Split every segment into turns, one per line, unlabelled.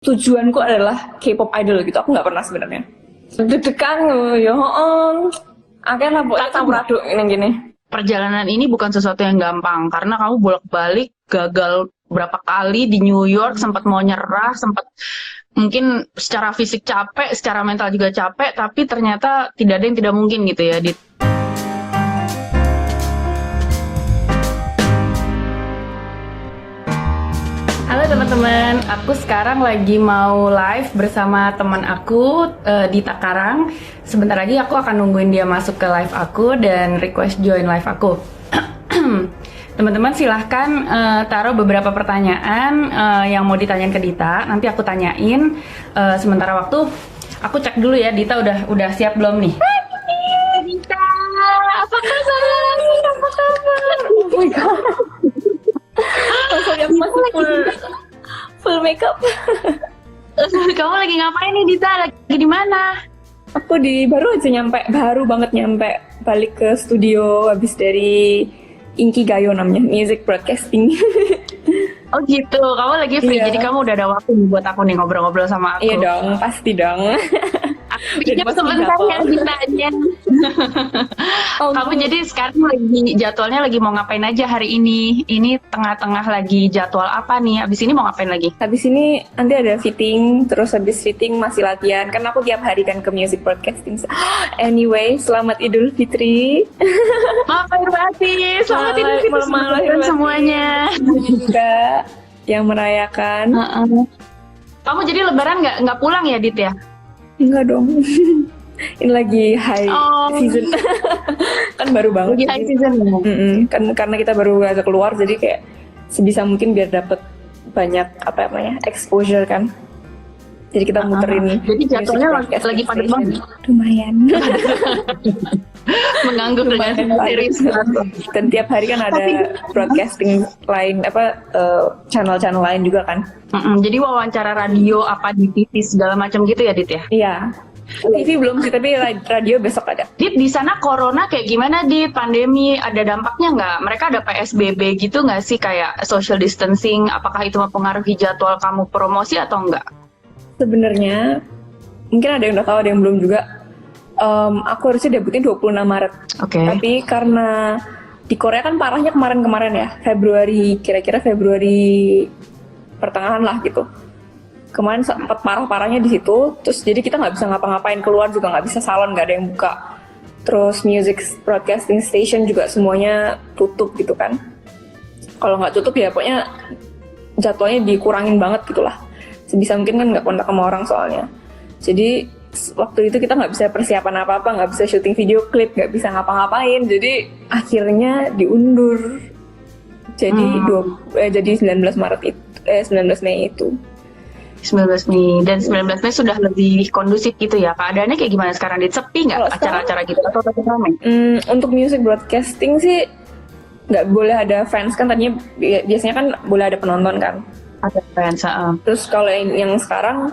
tujuanku adalah K-pop idol gitu. Aku nggak pernah sebenarnya. Deg-degan ya, akhirnya pokoknya campur aduk ini gini.
Perjalanan ini bukan sesuatu yang gampang karena kamu bolak-balik gagal berapa kali di New York, sempat mau nyerah, sempat mungkin secara fisik capek, secara mental juga capek, tapi ternyata tidak ada yang tidak mungkin gitu ya. Halo teman-teman, aku sekarang lagi mau live bersama teman aku di Takarang. Sebentar lagi aku akan nungguin dia masuk ke live aku dan request join live aku. Teman-teman silahkan taruh beberapa pertanyaan yang mau ditanyain ke Dita. Nanti aku tanyain. Sementara waktu aku cek dulu ya, Dita udah siap belum nih?
Hai Dita, apa kabar? Apa kabar? Oh my god. Yang masih full makeup.
Kamu lagi ngapain nih Dita? Lagi di mana?
Aku baru banget nyampe balik ke studio habis dari Inkigayo namanya, music broadcasting.
Oh gitu, kamu lagi free,
Iya.
jadi kamu udah ada waktu nih buat aku nih ngobrol-ngobrol sama aku.
Iya dong, pasti dong.
Pinjam
Jadi
sebentar
pasti
ya Ditanya.
Oh,
Kamu jadi sekarang lagi jadwalnya lagi mau ngapain aja hari ini? Ini tengah-tengah lagi jadwal apa nih? Abis ini mau ngapain lagi?
habis ini nanti ada fitting, terus habis fitting masih latihan. Kan aku tiap hari kan ke music broadcasting. Anyway, selamat Idul Fitri.
Maaf lahir batin, selamat Idul Fitri
Malam lahir batin.
semuanya.
Juga yang merayakan.
Heeh. Kamu jadi lebaran nggak pulang ya Dit ya?
Enggak dong. Ini lagi high season. Kan baru banget.
Lagi high season ya?
Kan karena kita baru aja keluar, jadi kayak sebisa mungkin biar dapet banyak exposure kan. Jadi kita muterin.
Jadi jadwalnya lagi padat banget.
Lumayan.
Mengganggu dengan series.
Dan tiap hari kan ada broadcasting lain, channel-channel lain juga kan.
Jadi wawancara radio apa di TV segala macam gitu ya Dit ya?
Iya. TV belum sih, tapi radio besok ada.
Dit, di sana corona kayak gimana Dit? Pandemi ada dampaknya nggak? Mereka ada PSBB gitu nggak sih, kayak social distancing? Apakah itu mempengaruhi jadwal kamu promosi atau enggak?
Sebenarnya mungkin ada yang udah tahu, ada yang belum juga. Aku harusnya debutin 26 Maret.
Oke.
Tapi karena di Korea kan parahnya kemarin-kemarin ya, kira-kira Februari pertengahan lah gitu. Kemarin sempat parah-parahnya di situ, terus jadi kita nggak bisa ngapa-ngapain, keluar juga nggak bisa, salon nggak ada yang buka. Terus music broadcasting station juga semuanya tutup gitu kan. Kalau nggak tutup ya pokoknya jadwalnya dikurangin banget gitulah. Sebisa mungkin kan nggak kontak sama orang soalnya. Jadi waktu itu kita nggak bisa persiapan apa-apa, nggak bisa syuting video klip, nggak bisa ngapa-ngapain. Jadi akhirnya diundur. Jadi jadi 19 Mei itu.
19 Mei, dan 19 Mei sudah lebih kondusif gitu ya. Keadaannya kayak gimana sekarang? Dit, sepi nggak acara-acara gitu atau tetap ramai?
Untuk music broadcasting sih nggak boleh ada fans kan, tadinya biasanya kan boleh ada penonton kan.
Ada fans.
Terus kalau yang sekarang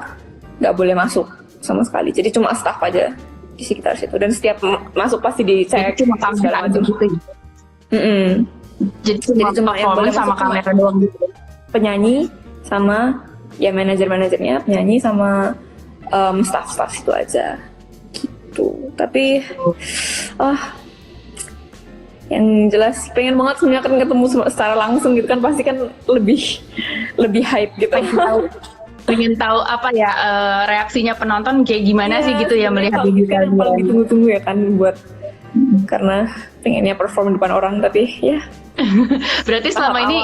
nggak boleh masuk sama sekali, jadi cuma staff aja di sekitar situ, dan setiap masuk pasti dicek.
Jadi cuma kamera aja gitu ya? Jadi cuma
yang boleh
sama
masuk
kamera doang gitu?
Penyanyi sama ya manajernya, penyanyi sama staff itu aja gitu. Tapi yang jelas pengen banget sebenarnya kan ketemu secara langsung gitu kan, pasti kan lebih hype gitu.
Pengen tahu apa ya reaksinya penonton kayak gimana sih gitu ya, melihat
di
video
kan paling ditunggu-tunggu ya kan, buat karena pengennya perform depan orang, tapi ya.
Berarti selama ini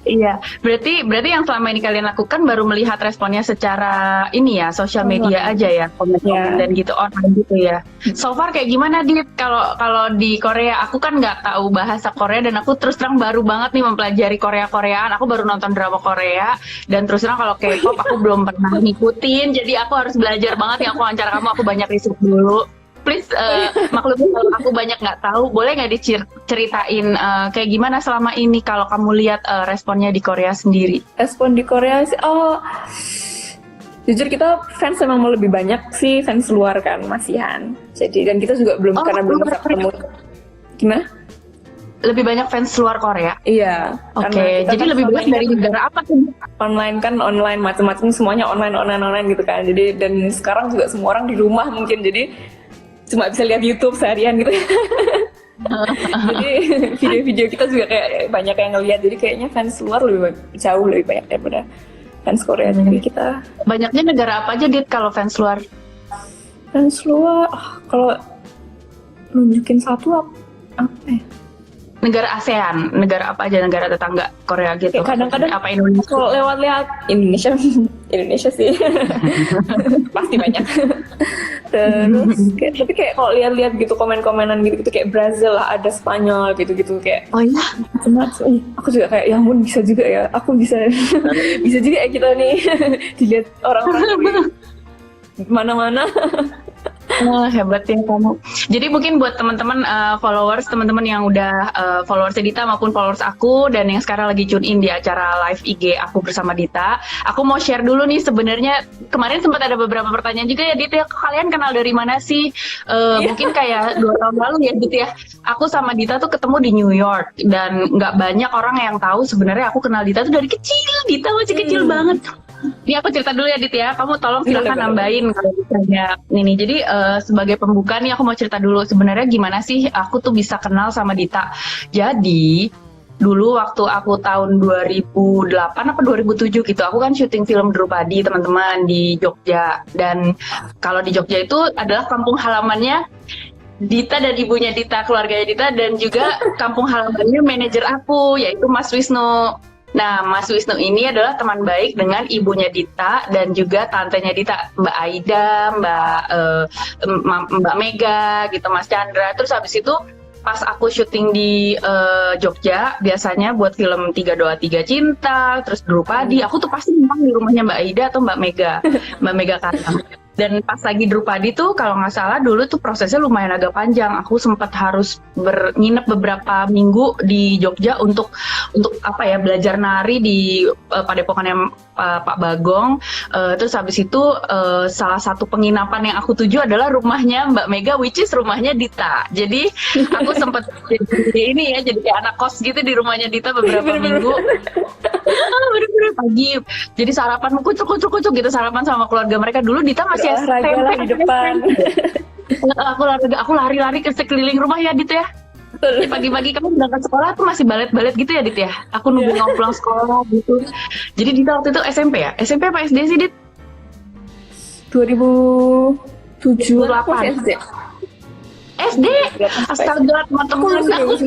Iya, berarti yang selama ini kalian lakukan baru melihat responnya secara ini ya, sosial media aja ya, komen-komen dan gitu, online gitu ya. So far kayak gimana Dit? Kalau di Korea, aku kan nggak tahu bahasa Korea dan aku terus terang baru banget nih mempelajari Koreaan. Aku baru nonton drama Korea dan terus terang kalau K-pop aku belum pernah ngikutin, jadi aku harus belajar banget. Yang aku wawancara kamu, aku banyak riset dulu. Please maklumi kalau aku banyak nggak tahu, boleh nggak diceritain kayak gimana selama ini kalau kamu lihat responnya di Korea sendiri?
Respon di Korea sih, jujur kita fans memang mau lebih banyak sih, fans luar kan masihan. Jadi dan kita juga belum karena belum bisa ketemu. Gimana?
lebih banyak fans luar Korea.
Iya.
Oke, jadi
kan
lebih
selama
banyak
ini
dari
kan
negara apa tuh?
online macam-macam, semuanya online gitu kan. Jadi dan sekarang juga semua orang di rumah mungkin, jadi cuma bisa lihat YouTube seharian gitu. Jadi video-video kita juga kayak banyak yang ngeliat, jadi kayaknya fans luar jauh lebih banyak daripada fans Korea. Jadi kita
Banyaknya negara apa aja Dit kalau fans luar?
fans luar kalau nunjukin satu apa ya?
Negara ASEAN, negara apa aja, negara tetangga Korea gitu.
Kayak kadang-kadang
apa Indonesia?
kalau lewat-lewat Indonesia sih pasti banyak. Terus tapi kayak kalau lihat-lihat gitu komen-komenan gitu kayak Brazil lah, ada Spanyol gitu kayak
Oh iya,
macam-macam. Aku juga kayak ya ampun, bisa juga ya, aku bisa bisa juga ya kita nih dilihat orang-orang di mana-mana.
Hebat ya kamu. Jadi mungkin buat teman-teman followers, teman-teman yang udah followers Dita maupun followers aku dan yang sekarang lagi tune in di acara live IG aku bersama Dita, aku mau share dulu nih, sebenarnya kemarin sempat ada beberapa pertanyaan juga ya Dita, kalian kenal dari mana sih? Mungkin kayak 2 tahun lalu ya Dita ya, aku sama Dita tuh ketemu di New York dan nggak banyak orang yang tahu sebenarnya aku kenal Dita tuh dari kecil. Dita masih kecil banget. Ini aku cerita dulu ya Dit ya, kamu tolong silahkan nambahin kalau misalnya ini. Jadi sebagai pembuka nih aku mau cerita dulu sebenarnya gimana sih aku tuh bisa kenal sama Dita. Jadi dulu waktu aku tahun 2008 apa 2007 gitu, aku kan syuting film Drupadi teman-teman di Jogja. Dan kalau di Jogja itu adalah kampung halamannya Dita dan ibunya Dita, keluarganya Dita, dan juga kampung halamannya manajer aku yaitu Mas Wisnu. Nah, Mas Wisnu ini adalah teman baik dengan ibunya Dita dan juga tantenya Dita, Mbak Aida, Mbak Mega, gitu, Mas Chandra. Terus habis itu pas aku syuting di Jogja, biasanya buat film 3 Doa 3 Cinta, terus Drupadi, aku tuh pasti numpang di rumahnya Mbak Aida atau Mbak Mega Kasang. Dan pas lagi Drupadi tuh kalau nggak salah dulu tuh prosesnya lumayan agak panjang. Aku sempat harus nginep beberapa minggu di Jogja untuk apa ya, belajar nari di padepokannya Pak Bagong. Terus habis itu salah satu penginapan yang aku tuju adalah rumahnya Mbak Mega, which is rumahnya Dita. Jadi aku sempat jadi ini ya, jadi kayak anak kos gitu di rumahnya Dita beberapa minggu. Bener-bener pagi. Jadi sarapan kucuk gitu, sarapan sama keluarga mereka. Dulu Dita masih SMP
lah di depan.
Aku lari-lari ke sekeliling rumah ya Dit ya. Pagi-pagi kamu berangkat sekolah tuh masih balet-balet gitu ya Dit ya. Aku nunggu kamu pulang sekolah gitu. Jadi Dita waktu itu SMP ya? SMP apa SD sih Dit?
2007
2008.
SD.
SD? Astaga, teman-teman aku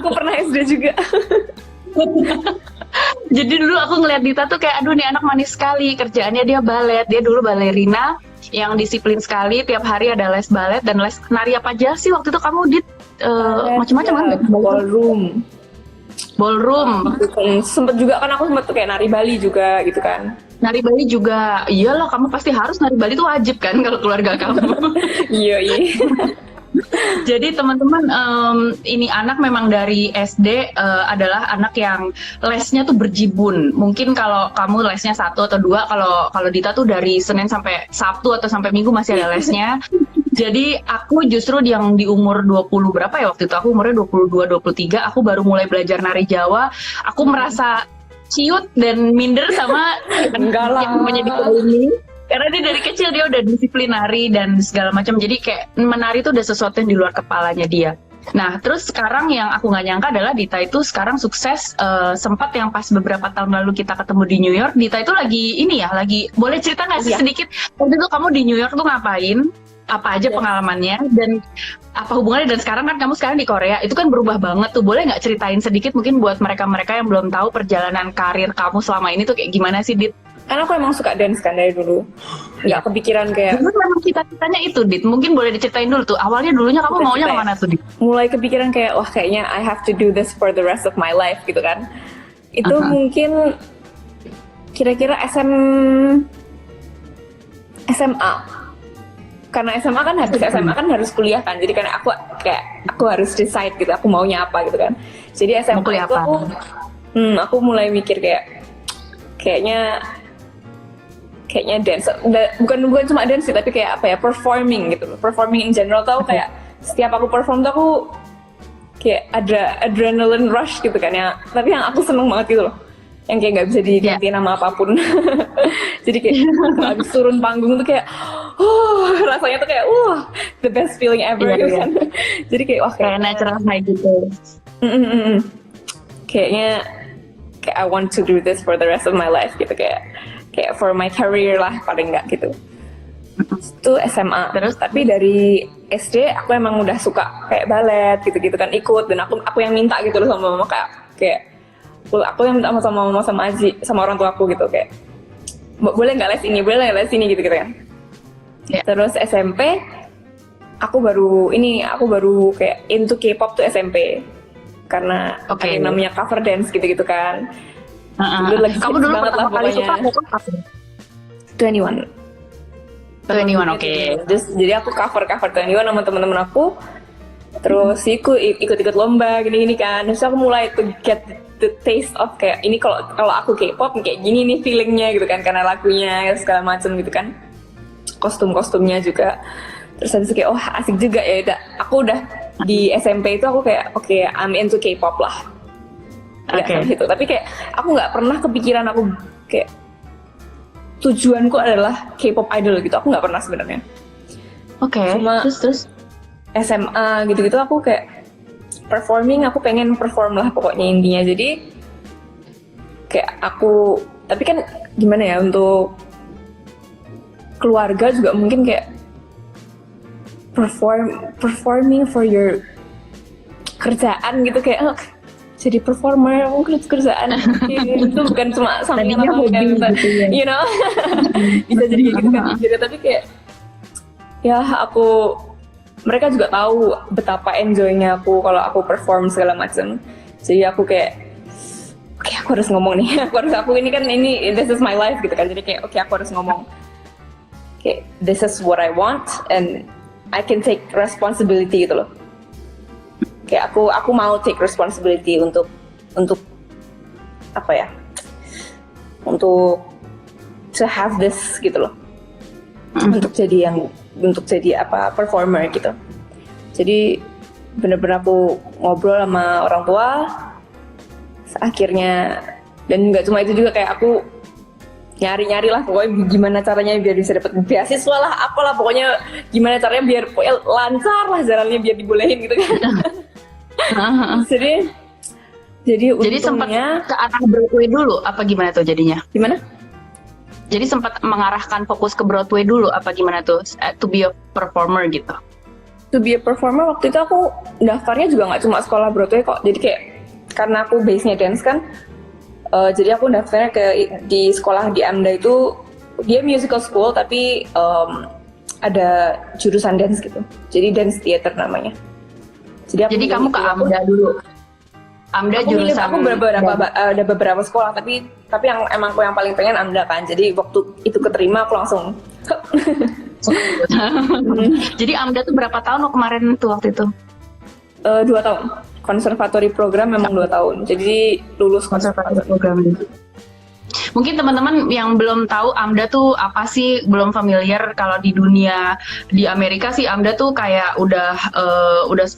Aku pernah SD juga.
Jadi dulu aku ngeliat Dita tuh kayak aduh nih anak manis sekali, kerjaannya dia balet, dia dulu balerina yang disiplin sekali, tiap hari ada les balet dan les nari apa aja sih waktu itu kamu Dit? Macam-macam kan? Ballroom.
Sempet juga kan, aku sempet tuh kayak nari Bali juga gitu kan.
Nari Bali juga, iyalah kamu pasti harus nari Bali, itu wajib kan kalau keluarga kamu.
Iya.
Jadi teman-teman, ini anak memang dari SD adalah anak yang lesnya tuh berjibun. Mungkin kalau kamu lesnya 1 atau 2, kalau Dita tuh dari Senin sampai Sabtu atau sampai Minggu masih ada lesnya. Jadi aku justru yang di umur 20 berapa ya waktu itu, aku umurnya 22, 23, aku baru mulai belajar nari Jawa. Aku merasa ciut dan minder sama yang namanya Dita ini. Karena dia dari kecil dia udah disiplin nari dan segala macam. Jadi kayak menari itu udah sesuatu yang di luar kepalanya dia. Nah, terus sekarang yang aku nggak nyangka adalah Dita itu sekarang sukses. Sempat yang pas beberapa tahun lalu kita ketemu di New York, Dita itu lagi ini ya, lagi boleh cerita nggak sih sedikit? Waktu itu kamu di New York tuh ngapain? Apa aja pengalamannya dan apa hubungannya, dan sekarang kan kamu sekarang di Korea, itu kan berubah banget tuh. Boleh nggak ceritain sedikit mungkin buat mereka-mereka yang belum tahu perjalanan karir kamu selama ini tuh kayak gimana sih, Dit?
Karena aku emang suka dance kan dari dulu. Nggak kepikiran kayak...
Dulu memang cita-citanya itu, Dit. Mungkin boleh diceritain dulu tuh. Awalnya dulunya kamu maunya kemana tuh, Dit?
Mulai kepikiran kayak, wah kayaknya I have to do this for the rest of my life gitu kan. Itu mungkin kira-kira SMA. Karena SMA kan harus kuliah kan. Jadi kan aku harus decide gitu, aku maunya apa gitu kan. Jadi SMA itu aku mulai mikir kayaknya dance, bukan cuma dance sih, tapi kayak apa ya, performing gitu. Performing in general tau, kayak setiap aku perform tuh kayak ada adrenaline rush gitu kan ya, tapi yang aku seneng banget gitu loh, yang kayak nggak bisa diganti nama apapun. Jadi kayak habis turun panggung tuh kayak rasanya tuh kayak the best feeling ever gitu kan. Jadi kayak wah
kayak natural high gitu.
Kayaknya kayak I want to do this for the rest of my life gitu, kayak for my career lah paling nggak gitu. Itu SMA.
Terus?
Tapi dari SD aku emang udah suka kayak balet gitu-gitu kan, ikut, dan aku yang minta gitu loh sama mama, kayak aku yang minta sama mama sama Aji sama orang tua aku gitu, kayak boleh nggak les ini, boleh nggak les ini gitu kan. Terus SMP aku baru kayak into K-pop tuh SMP, karena ada yang namanya cover dance gitu-gitu kan.
Kamu dulu pertama kali suka apa?
21.
21, oke.
Jadi aku cover 21 sama teman-teman aku. Terus ikut lomba gini-gini kan. Terus aku mulai to get the taste of kayak ini, kalau aku K-pop kayak gini nih feelingnya gitu kan, karena lagunya segala macam gitu kan. Kostum-kostumnya juga. Terus habis kayak asik juga ya. Aku udah di SMP itu aku kayak I'm into K-pop lah. Gitu. Tapi kayak aku nggak pernah kepikiran aku kayak tujuanku adalah K-pop idol gitu. Aku nggak pernah sebenarnya. Cuma terus SMA gitu-gitu aku kayak performing, aku pengen perform lah pokoknya intinya. Jadi kayak tapi kan gimana ya, untuk keluarga juga mungkin kayak performing for your kerjaan gitu, kayak jadi performer mungkin kerjaan itu bukan cuma sampingan hobi gitu ya. You know. Bisa jadi gitu kan. Tapi kayak ya mereka juga tahu betapa enjoynya aku kalau aku perform segala macam. Jadi aku kayak aku harus ngomong nih. Aku ini this is my life gitu kan. Jadi kayak aku harus ngomong. Kayak this is what I want and I can take responsibility gitu loh. Kayak aku mau take responsibility untuk apa ya? Untuk to have this gitu loh. Untuk jadi performer gitu. Jadi bener-bener aku ngobrol sama orang tua akhirnya, dan nggak cuma itu juga, kayak aku nyari lah pokoknya gimana caranya biar bisa dapat beasiswa lah, apalah pokoknya gimana caranya biar lancar lah jalannya biar dibolehin gitu kan. Jadi
sempat ke arah Broadway dulu apa gimana tuh jadinya?
Gimana?
Jadi sempat mengarahkan fokus ke Broadway dulu apa gimana tuh, to be a performer gitu?
To be a performer waktu itu aku daftarnya juga nggak cuma sekolah Broadway kok. Jadi kayak karena aku base-nya dance kan, jadi aku daftarnya di sekolah di AMDA itu, dia musical school tapi ada jurusan dance gitu. Jadi dance theater namanya.
Jadi kamu ke AMDA dulu? AMDA jurusan.
Aku ada beberapa sekolah, tapi yang emang aku yang paling pengen AMDA kan. Jadi waktu itu keterima aku langsung.
Jadi AMDA tuh berapa tahun kemarin tuh waktu itu?
2 tahun. Konservatori program memang 2 tahun. Jadi lulus konservatori program.
Mungkin teman-teman yang belum tahu AMDA tuh apa sih, belum familiar. Kalau di dunia, di Amerika sih AMDA tuh kayak udah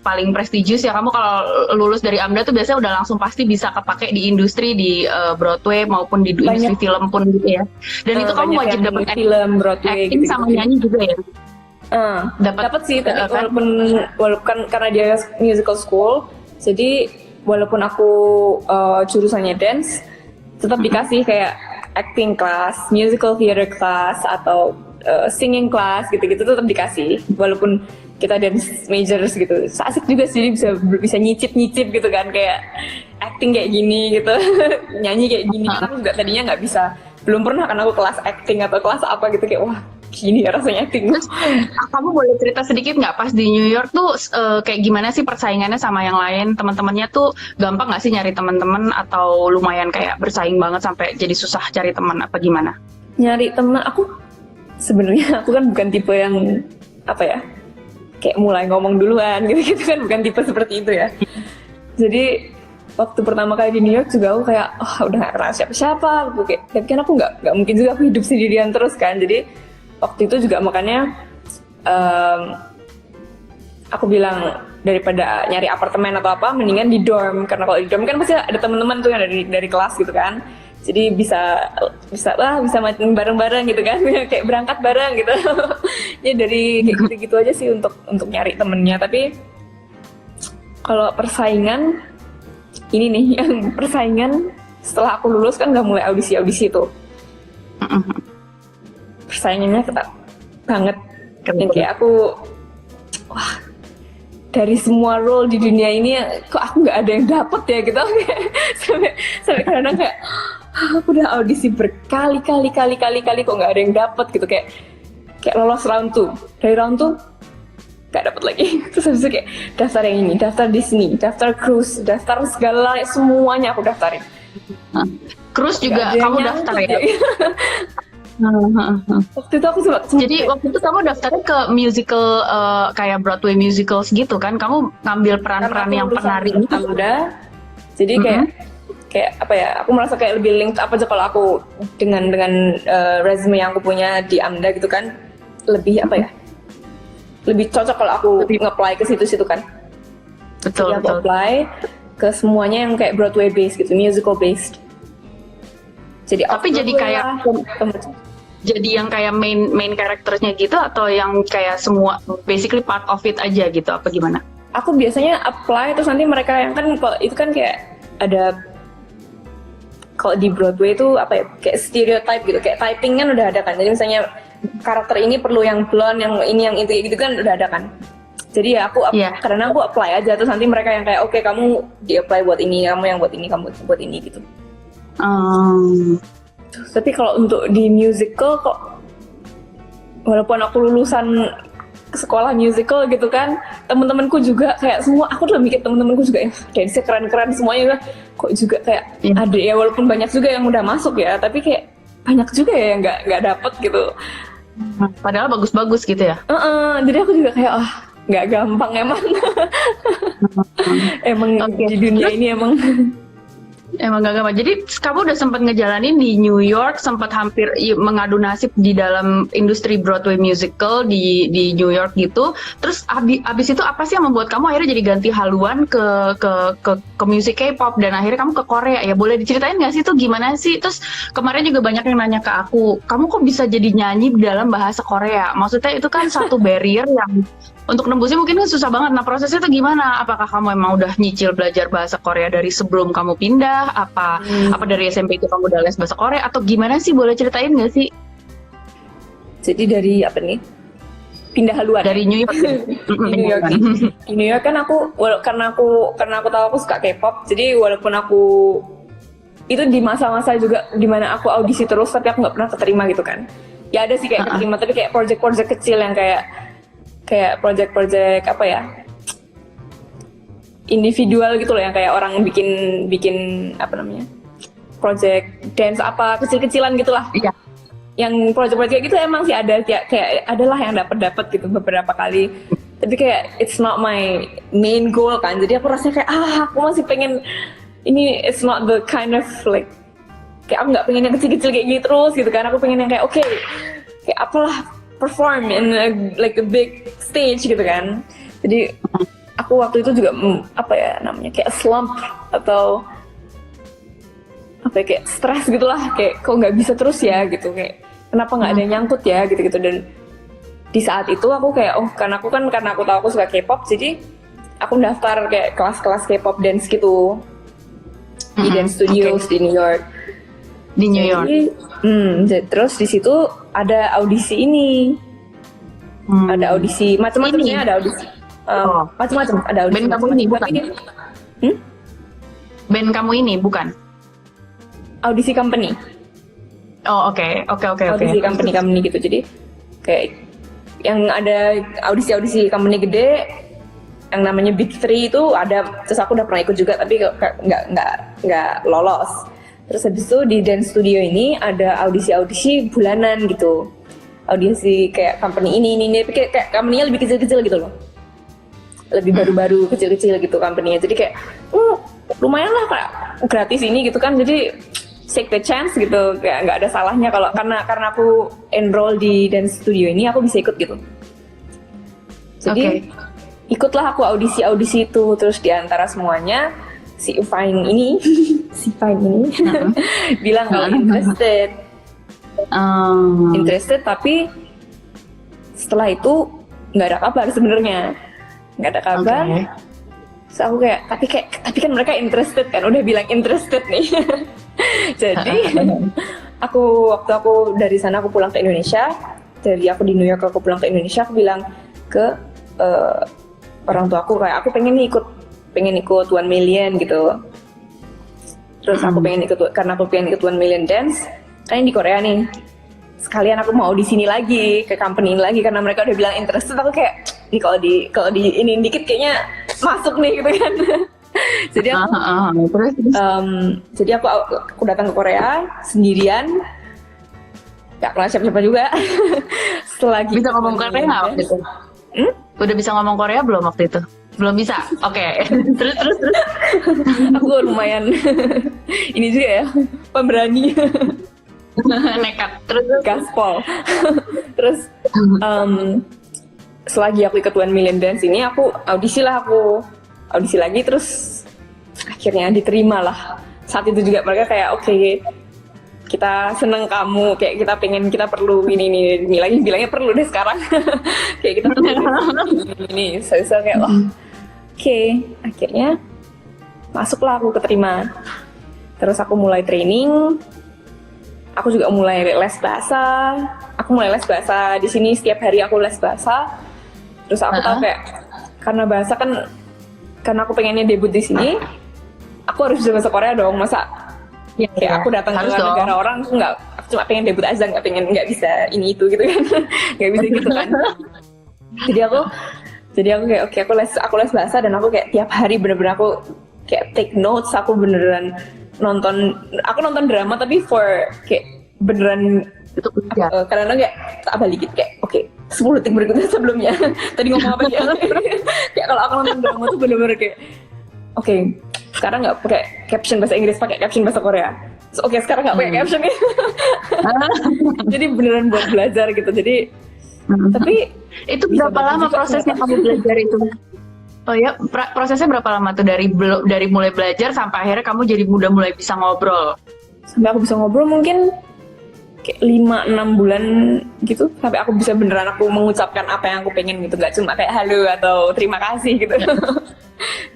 paling prestigious ya. Kamu kalau lulus dari AMDA tuh biasanya udah langsung pasti bisa kepake di industri, di Broadway maupun di industri film pun gitu ya. Dan itu kamu wajib dapat
film Broadway
acting gitu, sama nyanyi juga ya.
Dapat sih, tapi walaupun karena dia musical school, jadi walaupun aku jurusannya dance, tetap dikasih kayak acting class, musical theater class, atau singing class gitu-gitu tetap dikasih, walaupun kita dance majors gitu. Asik juga sih, bisa nyicip gitu kan, kayak acting kayak gini gitu, nyanyi kayak gini. Aku juga tadinya nggak bisa, belum pernah kan aku kelas acting atau kelas apa gitu, kayak wah gini ya rasanya acting.
Terus, kamu boleh cerita sedikit nggak pas di New York tuh kayak gimana sih persaingannya sama yang lain? Teman-temannya tuh gampang nggak sih nyari teman-teman, atau lumayan kayak bersaing banget sampai jadi susah cari teman apa gimana?
Nyari teman, aku sebenarnya aku kan bukan tipe yang apa ya, kayak mulai ngomong duluan gitu kan, bukan tipe seperti itu ya. Jadi waktu pertama kali di New York juga aku kayak udah nggak kenal siapa-siapa, tapi kan aku nggak mungkin juga aku hidup sendirian terus kan. Jadi waktu itu juga makanya aku bilang daripada nyari apartemen atau apa, mendingan di dorm, karena kalau di dorm kan pasti ada teman-teman tuh yang dari kelas gitu kan, jadi bisa main bareng-bareng gitu kan, kayak berangkat bareng gitu. Ya dari kayak gitu-gitu aja sih untuk nyari temennya. Tapi kalau persaingan ini nih, yang persaingan setelah aku lulus kan udah mulai audisi tuh. Persaingannya ketat banget. Yang kayak aku, wah, dari semua role di dunia ini kok aku nggak ada yang dapet ya gitu. sampai kadang kayak aku udah audisi berkali-kali kok nggak ada yang dapet gitu, kayak lolos round 2, dari round 2 nggak dapet lagi. Terus habis itu kayak daftar yang ini, daftar Disney, daftar cruise, daftar segala, semuanya aku daftarin.
Cruise juga kamu daftar ya?
Waktu itu aku
Jadi waktu itu kamu daftarnya ke musical, kayak Broadway musicals gitu kan? Kamu ngambil peran-peran yang penari gitu?
Jadi kayak apa ya? Aku merasa kayak lebih linked apa aja kalau aku dengan resume yang aku punya di AMDA gitu kan, lebih apa ya? Lebih cocok kalau aku nge-apply ke situ-situ kan.
Betul.
Jadi aku apply ke semuanya yang kayak Broadway based gitu, musical based. Jadi
tapi jadi kayak jadi yang kayak main karakternya gitu, atau yang kayak semua basically part of it aja gitu, apa gimana?
Aku biasanya apply terus nanti mereka yang kan, kalau itu kan kayak ada, kalau di Broadway itu apa ya, kayak stereotype gitu, kayak typing kan udah ada kan. Jadi misalnya karakter ini perlu yang blonde, yang ini yang itu gitu kan udah ada kan. Jadi ya aku karena aku apply aja, terus nanti mereka yang kayak oke, kamu di apply buat ini, kamu yang buat ini, kamu buat ini gitu. Tapi kalau untuk di musical kok, walaupun aku lulusan sekolah musical gitu kan, teman-temanku juga kayak semua, aku udah mikir teman-temanku juga ya dance keren-keren semuanya, kok juga kayak ada ya, walaupun banyak juga yang udah masuk ya, tapi kayak banyak juga ya yang nggak dapet gitu.
Padahal bagus-bagus gitu ya.
Jadi aku juga kayak nggak gampang emang. Emang di dunia ini
Emang gak gampang. Jadi kamu udah sempat ngejalanin di New York, sempat hampir mengadu nasib di dalam industri Broadway musical di New York gitu. Terus abis itu apa sih yang membuat kamu akhirnya jadi ganti haluan ke musik K-pop, dan akhirnya kamu ke Korea ya? Boleh diceritain nggak sih itu gimana sih? Terus kemarin juga banyak yang nanya ke aku, kamu kok bisa jadi nyanyi dalam bahasa Korea? Maksudnya itu kan satu barrier yang untuk nembusnya mungkin kan susah banget. Nah, prosesnya itu gimana? Apakah kamu emang udah nyicil belajar bahasa Korea dari sebelum kamu pindah? Apa dari SMP itu kamu udah les bahasa Korea? Atau gimana sih? Boleh ceritain nggak sih?
Jadi dari apa nih? Pindah haluan.
Dari New York.
Di New York kan karena aku tahu aku suka K-pop. Jadi walaupun aku itu di masa-masa juga dimana aku audisi terus, tapi aku nggak pernah keterima gitu kan. Ya ada sih kayak keterima, tapi kayak project-project kecil yang kayak project-project apa ya, individual gitu loh, yang kayak orang bikin apa namanya, project dance apa kecil-kecilan gitulah.
Iya.
Yang project-project kayak gitu emang sih ada, kayak adalah yang dapat gitu beberapa kali. Tapi kayak it's not my main goal kan. Jadi aku rasanya kayak aku masih pengen ini, it's not the kind of like, kayak aku nggak pengen yang kecil-kecil kayak gitu terus gitu kan. Aku pengen yang kayak kayak apalah, perform in like a big stage gitu kan. Jadi aku waktu itu juga apa ya namanya, kayak slump atau apa ya, kayak stres gitulah, kayak kok nggak bisa terus ya gitu, kayak kenapa nggak ada yang nyangkut ya gitu. Dan di saat itu aku kayak karena aku tahu aku suka K-pop, jadi aku daftar kayak kelas-kelas K-pop dance gitu di dance studios di New York.
Di New York.
Terus di situ ada audisi ini, ada audisi macam-macamnya, ada audisi macam-macam, ada audisi.
Band kamu ini bukan? Band kamu ini bukan?
Audisi company.
Oh oke.
Audisi company gitu. Jadi kayak yang ada audisi company gede, yang namanya Big Three itu ada. Terus aku udah pernah ikut juga, tapi nggak lolos. Terus habis itu di dance studio ini ada audisi bulanan gitu. Audisi kayak company ini, tapi kayak company-nya lebih kecil-kecil gitu loh. Lebih baru-baru, kecil-kecil gitu company-nya. Jadi kayak lumayan lah kayak gratis ini gitu kan. Jadi take the chance gitu. Kayak nggak ada salahnya kalau karena aku enroll di dance studio ini, aku bisa ikut gitu. Jadi ikutlah aku audisi itu. Terus di antara semuanya si Fine ini bilang kalau interested, tapi setelah itu nggak ada kabar sebenarnya, nggak ada kabar.
Okay.
So aku kayak tapi kan mereka interested kan, udah bilang interested nih. Jadi waktu aku dari sana aku pulang ke Indonesia, dari aku di New York aku pulang ke Indonesia, aku bilang ke orang tua aku kayak aku pengen ikut 1 million gitu. Terus aku pengen ikut karena aku pengen ikut 1 million dance kan di Korea nih. Sekalian aku mau di sini lagi ke company ini lagi karena mereka udah bilang interested. Aku kayak ini kalau di ini dikit kayaknya masuk nih gitu kan. Jadi aku datang ke Korea sendirian, gak kenal siapa-siapa juga.
Bisa ngomong Korea nggak waktu itu? Udah bisa ngomong Korea belum waktu itu? Belum bisa. Oke. Terus.
Aku lumayan ini juga ya, pemberani.
Nekat. Terus
gaspol. Terus selagi aku ikut 1 Million Dance ini aku audisi lagi, terus akhirnya diterima lah. Saat itu juga mereka kayak oke, kita seneng kamu, kayak kita perlu ini lagi bilangnya perlu deh sekarang. Kayak kita perlu ini saya kayak oke, akhirnya masuklah aku keterima. Terus aku mulai training. Aku juga mulai les bahasa. Di sini setiap hari aku les bahasa. Terus aku tahu kayak karena bahasa kan, karena aku pengennya debut di sini, aku harus bisa bahasa Korea dong. Masa kayak aku datang ke negara orang, aku cuma pengen debut aja, nggak bisa ini itu gitu kan. Nggak bisa gitu kan. Jadi aku kayak oke, aku les bahasa, dan aku kayak tiap hari bener-bener aku kayak take notes. Aku beneran nonton drama tapi kayak beneran
itu kerja.
Kadang-kadang kayak tak balikin kayak oke, 10 detik berikutnya sebelumnya tadi ngomong apa dia. Kayak kalau aku nonton drama tuh bener-bener kayak oke, sekarang nggak pakai caption bahasa Inggris, pakai caption bahasa Korea. So, oke, sekarang nggak pakai caption. Jadi beneran buat belajar gitu. Jadi tapi
itu berapa lama prosesnya kamu belajar itu? Oh ya, prosesnya berapa lama tuh dari mulai belajar sampai akhirnya kamu jadi mulai bisa ngobrol?
Sampai aku bisa ngobrol mungkin kayak 5-6 bulan gitu, sampai aku bisa beneran aku mengucapkan apa yang aku pengen gitu, nggak cuma kayak halo atau terima kasih gitu.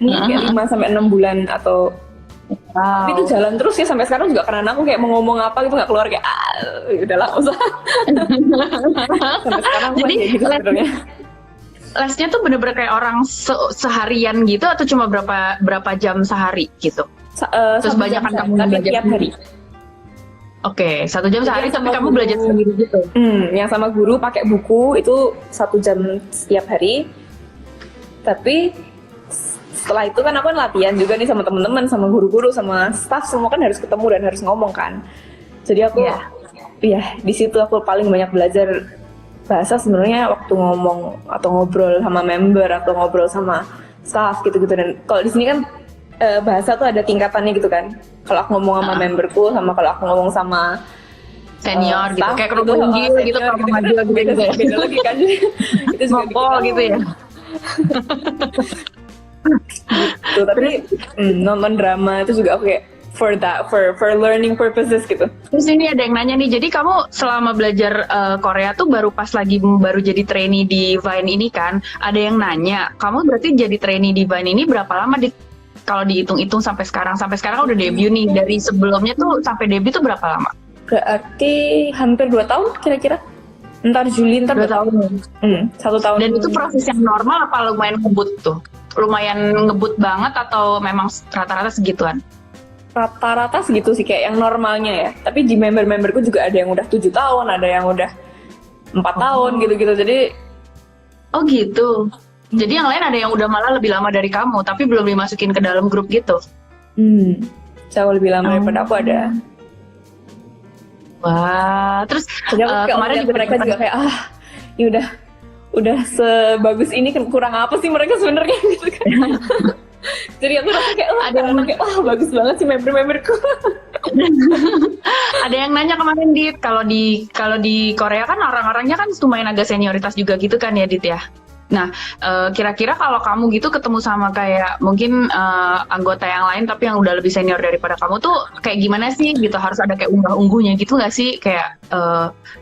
Mungkin kayak 5-6 bulan atau tapi itu jalan terus ya sampai sekarang juga, karena aku kayak mau ngomong apa gitu nggak keluar, kayak udahlah usah. Sampai sekarang
jadi
kayak gitu sebenarnya.
Lesnya tuh bener-bener kayak orang seharian gitu atau cuma berapa jam sehari gitu? Terus banyak kan kamu
tapi
belajar
tiap hari.
Oke, 1 jam sehari tapi kamu belajar sendiri gitu?
Yang sama guru pakai buku itu 1 jam setiap hari. Tapi setelah itu kan aku kan latihan juga nih sama teman-teman, sama guru-guru, sama staff, semua kan harus ketemu dan harus ngomong kan. Jadi aku di situ aku paling banyak belajar bahasa sebenarnya waktu ngomong atau ngobrol sama member atau ngobrol sama staff gitu-gitu. Dan kalau di sini kan bahasa tuh ada tingkatannya gitu kan. Kalau aku ngomong sama memberku, sama kalau aku ngomong sama
senior gitu, kayak kerumunan gitu, kalau maju gitu ya.
Beda lagi kan. Itu
ngopol gitu ya.
Gitu, tapi nonton drama itu juga aku kayak for learning purposes gitu.
Terus ini ada yang nanya nih, jadi kamu selama belajar Korea tuh baru jadi trainee di Vine ini kan? Ada yang nanya, kamu berarti jadi trainee di Vine ini berapa lama kalau dihitung-hitung sampai sekarang udah debut nih, dari sebelumnya tuh sampai debut tuh berapa lama?
Berarti hampir 2 tahun kira-kira. Ntar Juli, ntar 2 tahun. 1 tahun.
Dan itu proses yang normal apa lumayan ngebut tuh? Lumayan ngebut banget atau memang rata-rata segituan?
Rata-rata segitu sih, kayak yang normalnya ya. Tapi di member-memberku juga ada yang udah 7 tahun, ada yang udah 4 tahun gitu-gitu. Jadi
oh gitu. Jadi yang lain ada yang udah malah lebih lama dari kamu, tapi belum dimasukin ke dalam grup gitu.
Jauh lebih lama daripada aku ada.
Wah, terus
kemarin juga mereka juga kayak ini udah sebagus ini, kurang apa sih mereka sebenarnya gitu kan. Jadi aku rasa kayak ada yang kayak bagus banget sih member-memberku.
Ada yang nanya kemarin, Dit, kalau di Korea kan orang-orangnya kan lumayan agak senioritas juga gitu kan ya, Dit ya? Nah, kira-kira kalau kamu gitu ketemu sama kayak mungkin anggota yang lain tapi yang udah lebih senior daripada kamu tuh kayak gimana sih gitu? Harus ada kayak unggah-ungguhnya gitu nggak sih? Kayak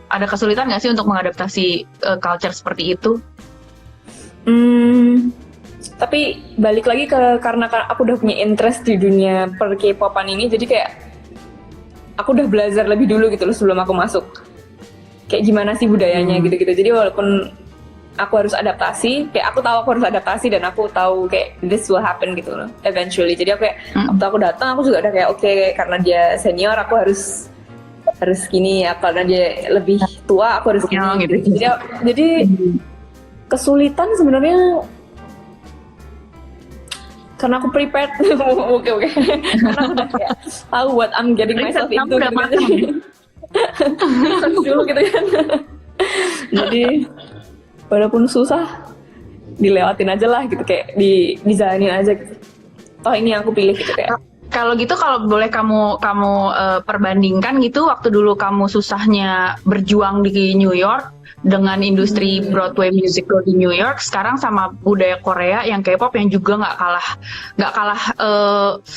ada kesulitan nggak sih untuk mengadaptasi culture seperti itu?
Tapi balik lagi karena aku udah punya interest di dunia per K-popan ini, jadi kayak aku udah belajar lebih dulu gitu loh sebelum aku masuk. Kayak gimana sih budayanya gitu-gitu. Jadi walaupun aku harus adaptasi, kayak aku tahu aku harus adaptasi dan aku tahu kayak this will happen gitu loh eventually. Jadi aku kayak waktu aku datang aku juga udah kayak oke, karena dia senior aku harus gini ya, karena dia lebih tua aku harus gini gitu. Jadi kesulitan sebenarnya karena aku prepared. oke. Karena aku udah kayak tahu what I'm getting myself into gitu kan. Dulu gitu kan. Jadi walaupun susah dilewatin aja lah gitu, kayak dijalanin aja gitu. Toh ini yang aku pilih gitu kayak.
Kalau gitu, kalau boleh kamu perbandingkan gitu, waktu dulu kamu susahnya berjuang di New York dengan industri Broadway musical di New York, sekarang sama budaya Korea yang K-pop yang juga nggak kalah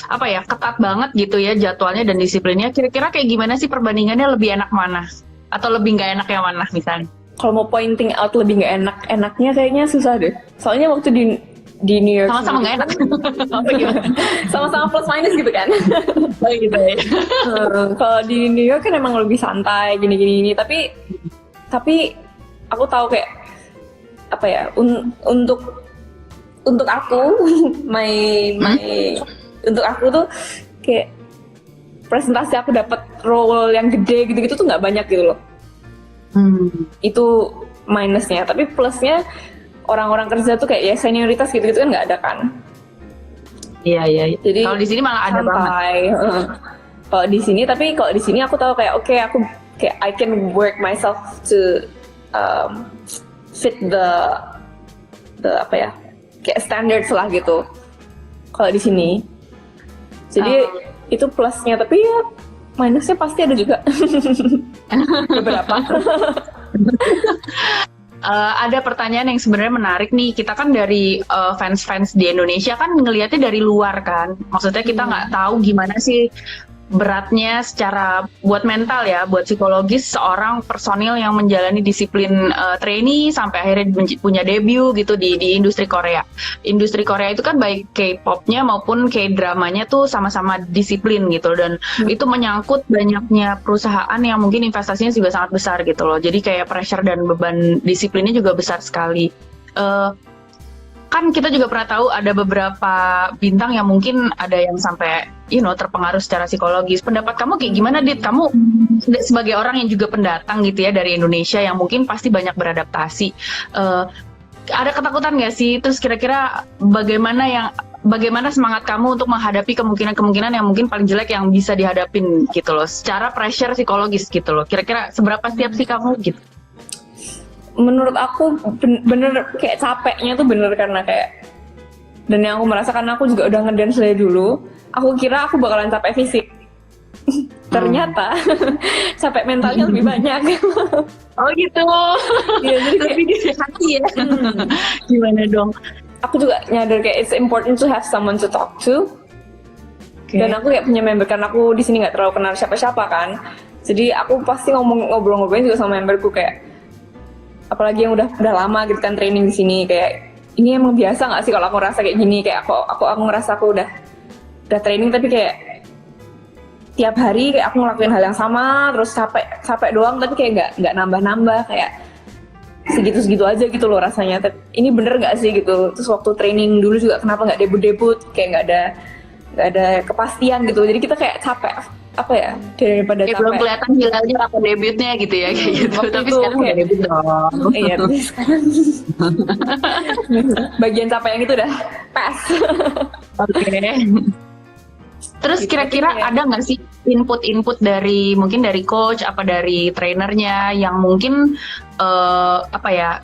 apa ya, ketat banget gitu ya jadwalnya dan disiplinnya. Kira-kira kayak gimana sih perbandingannya, lebih enak mana? Atau lebih nggak enak yang mana misalnya?
Kalau mau pointing out lebih nggak enaknya kayaknya susah deh. Soalnya waktu di New York
sama-sama nggak enak.
Sama-sama plus minus gitu kan.
Oh gitu ya.
Kalau di New York kan emang lebih santai gini. Tapi aku tahu kayak apa ya, untuk aku untuk aku tuh kayak presentasi aku dapat role yang gede gitu tuh nggak banyak gitu loh. Itu minusnya, tapi plusnya orang-orang kerja tuh kayak ya senioritas gitu kan nggak ada kan.
Iya.
Jadi
kalau di sini malah ada banget.
Kalau di sini aku tahu kayak oke, aku kayak I can work myself to fit the apa ya, kayak standards lah gitu. Kalau di sini, jadi itu plusnya, tapi ya minusnya pasti ada juga. Beberapa.
Ada pertanyaan yang sebenarnya menarik nih. Kita kan dari fans-fans di Indonesia kan ngelihatnya dari luar kan. Maksudnya kita nggak tahu gimana sih beratnya secara buat mental ya, buat psikologis seorang personil yang menjalani disiplin trainee sampai akhirnya punya debut gitu di industri Korea. Industri Korea itu kan baik K-popnya maupun K-dramanya tuh sama-sama disiplin gitu, dan itu menyangkut banyaknya perusahaan yang mungkin investasinya juga sangat besar gitu loh. Jadi kayak pressure dan beban disiplinnya juga besar sekali. Kan kita juga pernah tahu ada beberapa bintang yang mungkin ada yang sampai terpengaruh secara psikologis. Pendapat kamu kayak gimana, Dit? Kamu sebagai orang yang juga pendatang gitu ya dari Indonesia yang mungkin pasti banyak beradaptasi, ada ketakutan nggak sih? Terus kira-kira bagaimana semangat kamu untuk menghadapi kemungkinan-kemungkinan yang mungkin paling jelek yang bisa dihadapin gitu loh, secara pressure psikologis gitu loh. Kira-kira seberapa siap sih kamu gitu?
Menurut aku bener kayak capeknya tuh bener, karena kayak, dan yang aku merasakan, aku juga udah ngedance dari dulu, aku kira aku bakalan capek fisik. Ternyata capek mentalnya lebih banyak.
Oh gitu.
Iya, jadi
lebih di hati ya. Gimana dong?
Aku juga nyadar kayak it's important to have someone to talk to. Dan aku kayak punya member, karena aku di sini nggak terlalu kenal siapa-siapa kan. Jadi aku pasti ngobrol-ngobrolin juga sama memberku, kayak apalagi yang udah lama gitu kan training di sini, kayak ini emang biasa nggak sih kalau aku ngerasa kayak gini, kayak aku ngerasa aku udah training tapi kayak tiap hari kayak aku ngelakuin hal yang sama terus capek doang, tapi kayak nggak nambah kayak segitu aja gitu loh rasanya. Tapi ini bener nggak sih gitu. Terus waktu training dulu juga kenapa nggak debut kayak nggak ada kepastian gitu, jadi kita kayak capek apa ya, daripada capek.
Belum kelihatan hilalnya apa debutnya gitu ya kayak gitu. Tapi sekarang udah debut dong.
Iya, tapi sekarang bagian capek yang itu udah pas.
Oke. Terus kira-kira ada nggak sih input dari mungkin dari coach apa dari trainernya yang mungkin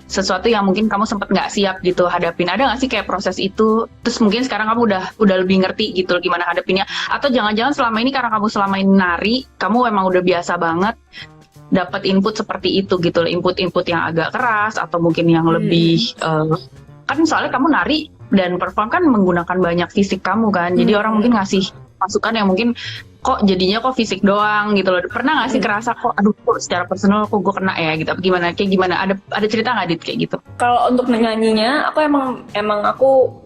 sesuatu yang mungkin kamu sempat nggak siap gitu hadapin? Ada nggak sih kayak proses itu? Terus mungkin sekarang kamu udah lebih ngerti gitu gimana hadapinnya? Atau jangan-jangan selama ini karena kamu selama ini nari, kamu emang udah biasa banget, dapat input seperti itu gitu loh, input-input yang agak keras atau mungkin yang lebih kan soalnya kamu nari dan perform kan menggunakan banyak fisik kamu kan, jadi orang mungkin ngasih masukan yang mungkin kok jadinya kok fisik doang gitu loh. Pernah nggak sih kerasa kok aduh kok secara personal kok gue kena ya gitu, gimana kayak gimana, ada cerita nggak Dit kayak gitu?
Kalau untuk nyanyinya, aku emang aku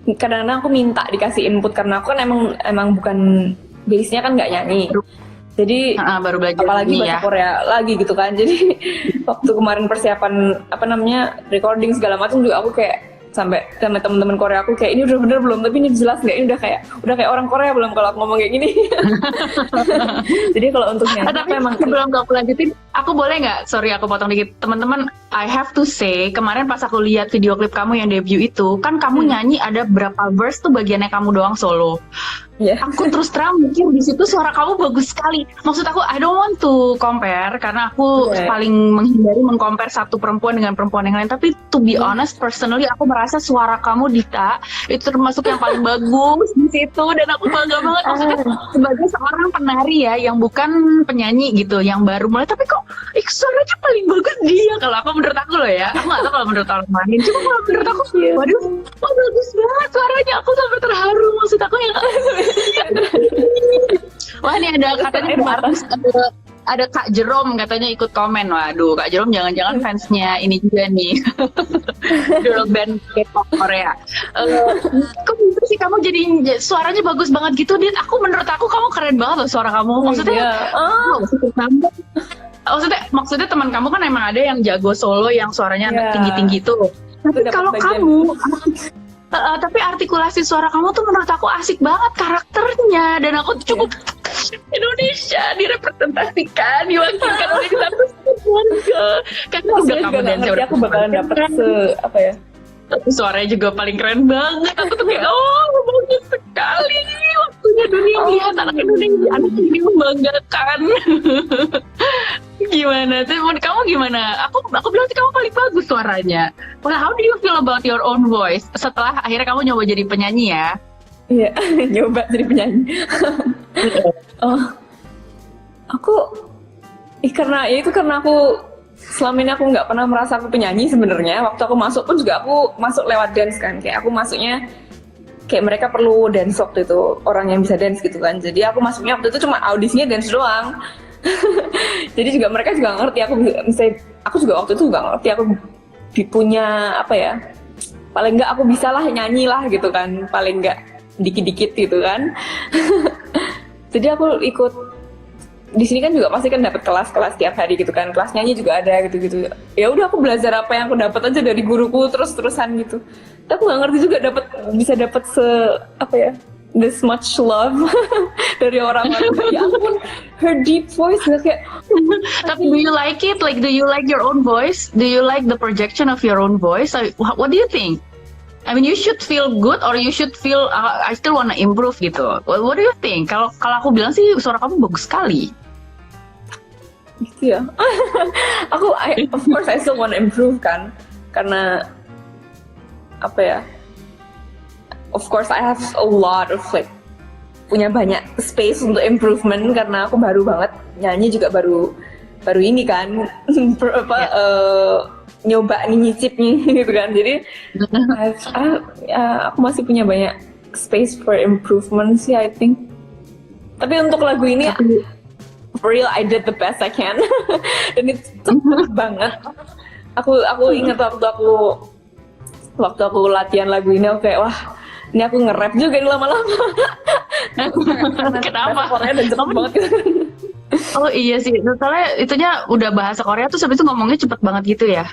kadang-kadang aku minta dikasih input karena aku kan emang bukan base-nya kan nggak nyanyi. Jadi
baru belajar
apalagi
ini
bahasa
ya.
Korea lagi gitu kan. Jadi waktu kemarin persiapan recording segala macam juga aku kayak sampai sama teman-teman Korea aku kayak ini udah bener belum, tapi ini jelas nggak, ini udah kayak orang Korea belum kalau aku ngomong kayak gini. Jadi kalau untuk nyanyi
Tapi
emang
sebelum aku lanjutin, aku boleh nggak, sorry aku potong dikit, teman-teman, I have to say kemarin pas aku lihat video klip kamu yang debut itu kan kamu nyanyi ada berapa verse tuh bagiannya kamu doang solo.
Yeah.
Aku terus terang mikir di situ suara kamu bagus sekali. Maksud aku I don't want to compare karena aku paling menghindari mengcompare satu perempuan dengan perempuan yang lain. Tapi to be honest, personally aku merasa suara kamu Dita itu termasuk yang paling bagus di situ dan aku bangga banget. Maksudnya sebagai seorang penari ya yang bukan penyanyi gitu, yang baru mulai tapi kok suaranya paling bagus dia. Kalau aku menurut aku loh ya, aku nggak tahu kalau menurut orang lain. Cuma kalau menurut aku, waduh, bagus banget suaranya. Aku sampai terharu. Maksud aku yang wah ini ada katanya ada Kak Jerome katanya ikut komen. Waduh, Kak Jerome jangan-jangan fansnya ini juga nih. Girl band K-pop Korea. Kok bisa sih kamu jadi suaranya bagus banget gitu, Dit? Menurut aku kamu keren banget loh suara kamu. Maksudnya maksudnya teman kamu kan emang ada yang jago solo yang suaranya tinggi-tinggi tuh. Tapi kalau kamu tapi artikulasi suara kamu tuh menurut aku asik banget karakternya, dan aku tuh cukup Indonesia direpresentasikan, diwakilkan oleh satu keluarga. Karena udah kamu dan saya
aku bakalan dapet
tapi suaranya juga paling keren banget. Aku tuh kayak bagus sekali waktunya dunia melihat anak Indonesia, anak ini membanggakan. Gimana sih kamu gimana? Aku bilang sih kamu paling bagus suaranya. Well, how do you feel about your own voice setelah akhirnya kamu nyoba jadi penyanyi ya?
Iya, nyoba jadi penyanyi. Karena aku selama ini aku nggak pernah merasa aku penyanyi sebenarnya. Waktu aku masuk pun juga aku masuk lewat dance kan, kayak aku masuknya kayak mereka perlu dance waktu itu, orang yang bisa dance gitu kan. Jadi aku masuknya waktu itu cuma audisinya dance doang. Jadi juga mereka juga ngerti aku juga waktu itu juga ngerti aku punya paling nggak aku bisa lah nyanyi lah gitu kan, paling nggak dikit-dikit gitu kan. Jadi aku ikut di sini kan juga pasti kan dapat kelas-kelas tiap hari gitu kan, kelas nyanyi juga ada gitu-gitu. Ya udah aku belajar apa yang aku dapat aja dari guruku terus-terusan gitu. Tapi aku nggak ngerti juga bisa dapat this much love dari orang-orang. Ya ampun, her deep voice kayak.
Tapi do you like it? Like, do you like your own voice? Do you like the projection of your own voice? What do you think? I mean, you should feel good or you should feel I still wanna improve gitu. What do you think? Kalau aku bilang sih suara kamu bagus sekali.
Gitu ya. Of course I still wanna improve kan, karena of course I have a lot of punya banyak space untuk improvement karena aku baru banget nyanyi juga baru ini kan nyoba nyicip gitu kan. Jadi aku masih punya banyak space for improvement sih I think. Tapi untuk lagu ini for real I did the best I can. Dan itu cepet banget. Aku ingat waktu aku latihan lagu ini aku kayak wah, ini aku nge-rap juga nih lama-lama.
Kenapa?
Korea dan cepet banget gitu.
Oh iya sih, soalnya itunya udah bahasa Korea tuh habis itu ngomongnya cepet banget gitu ya.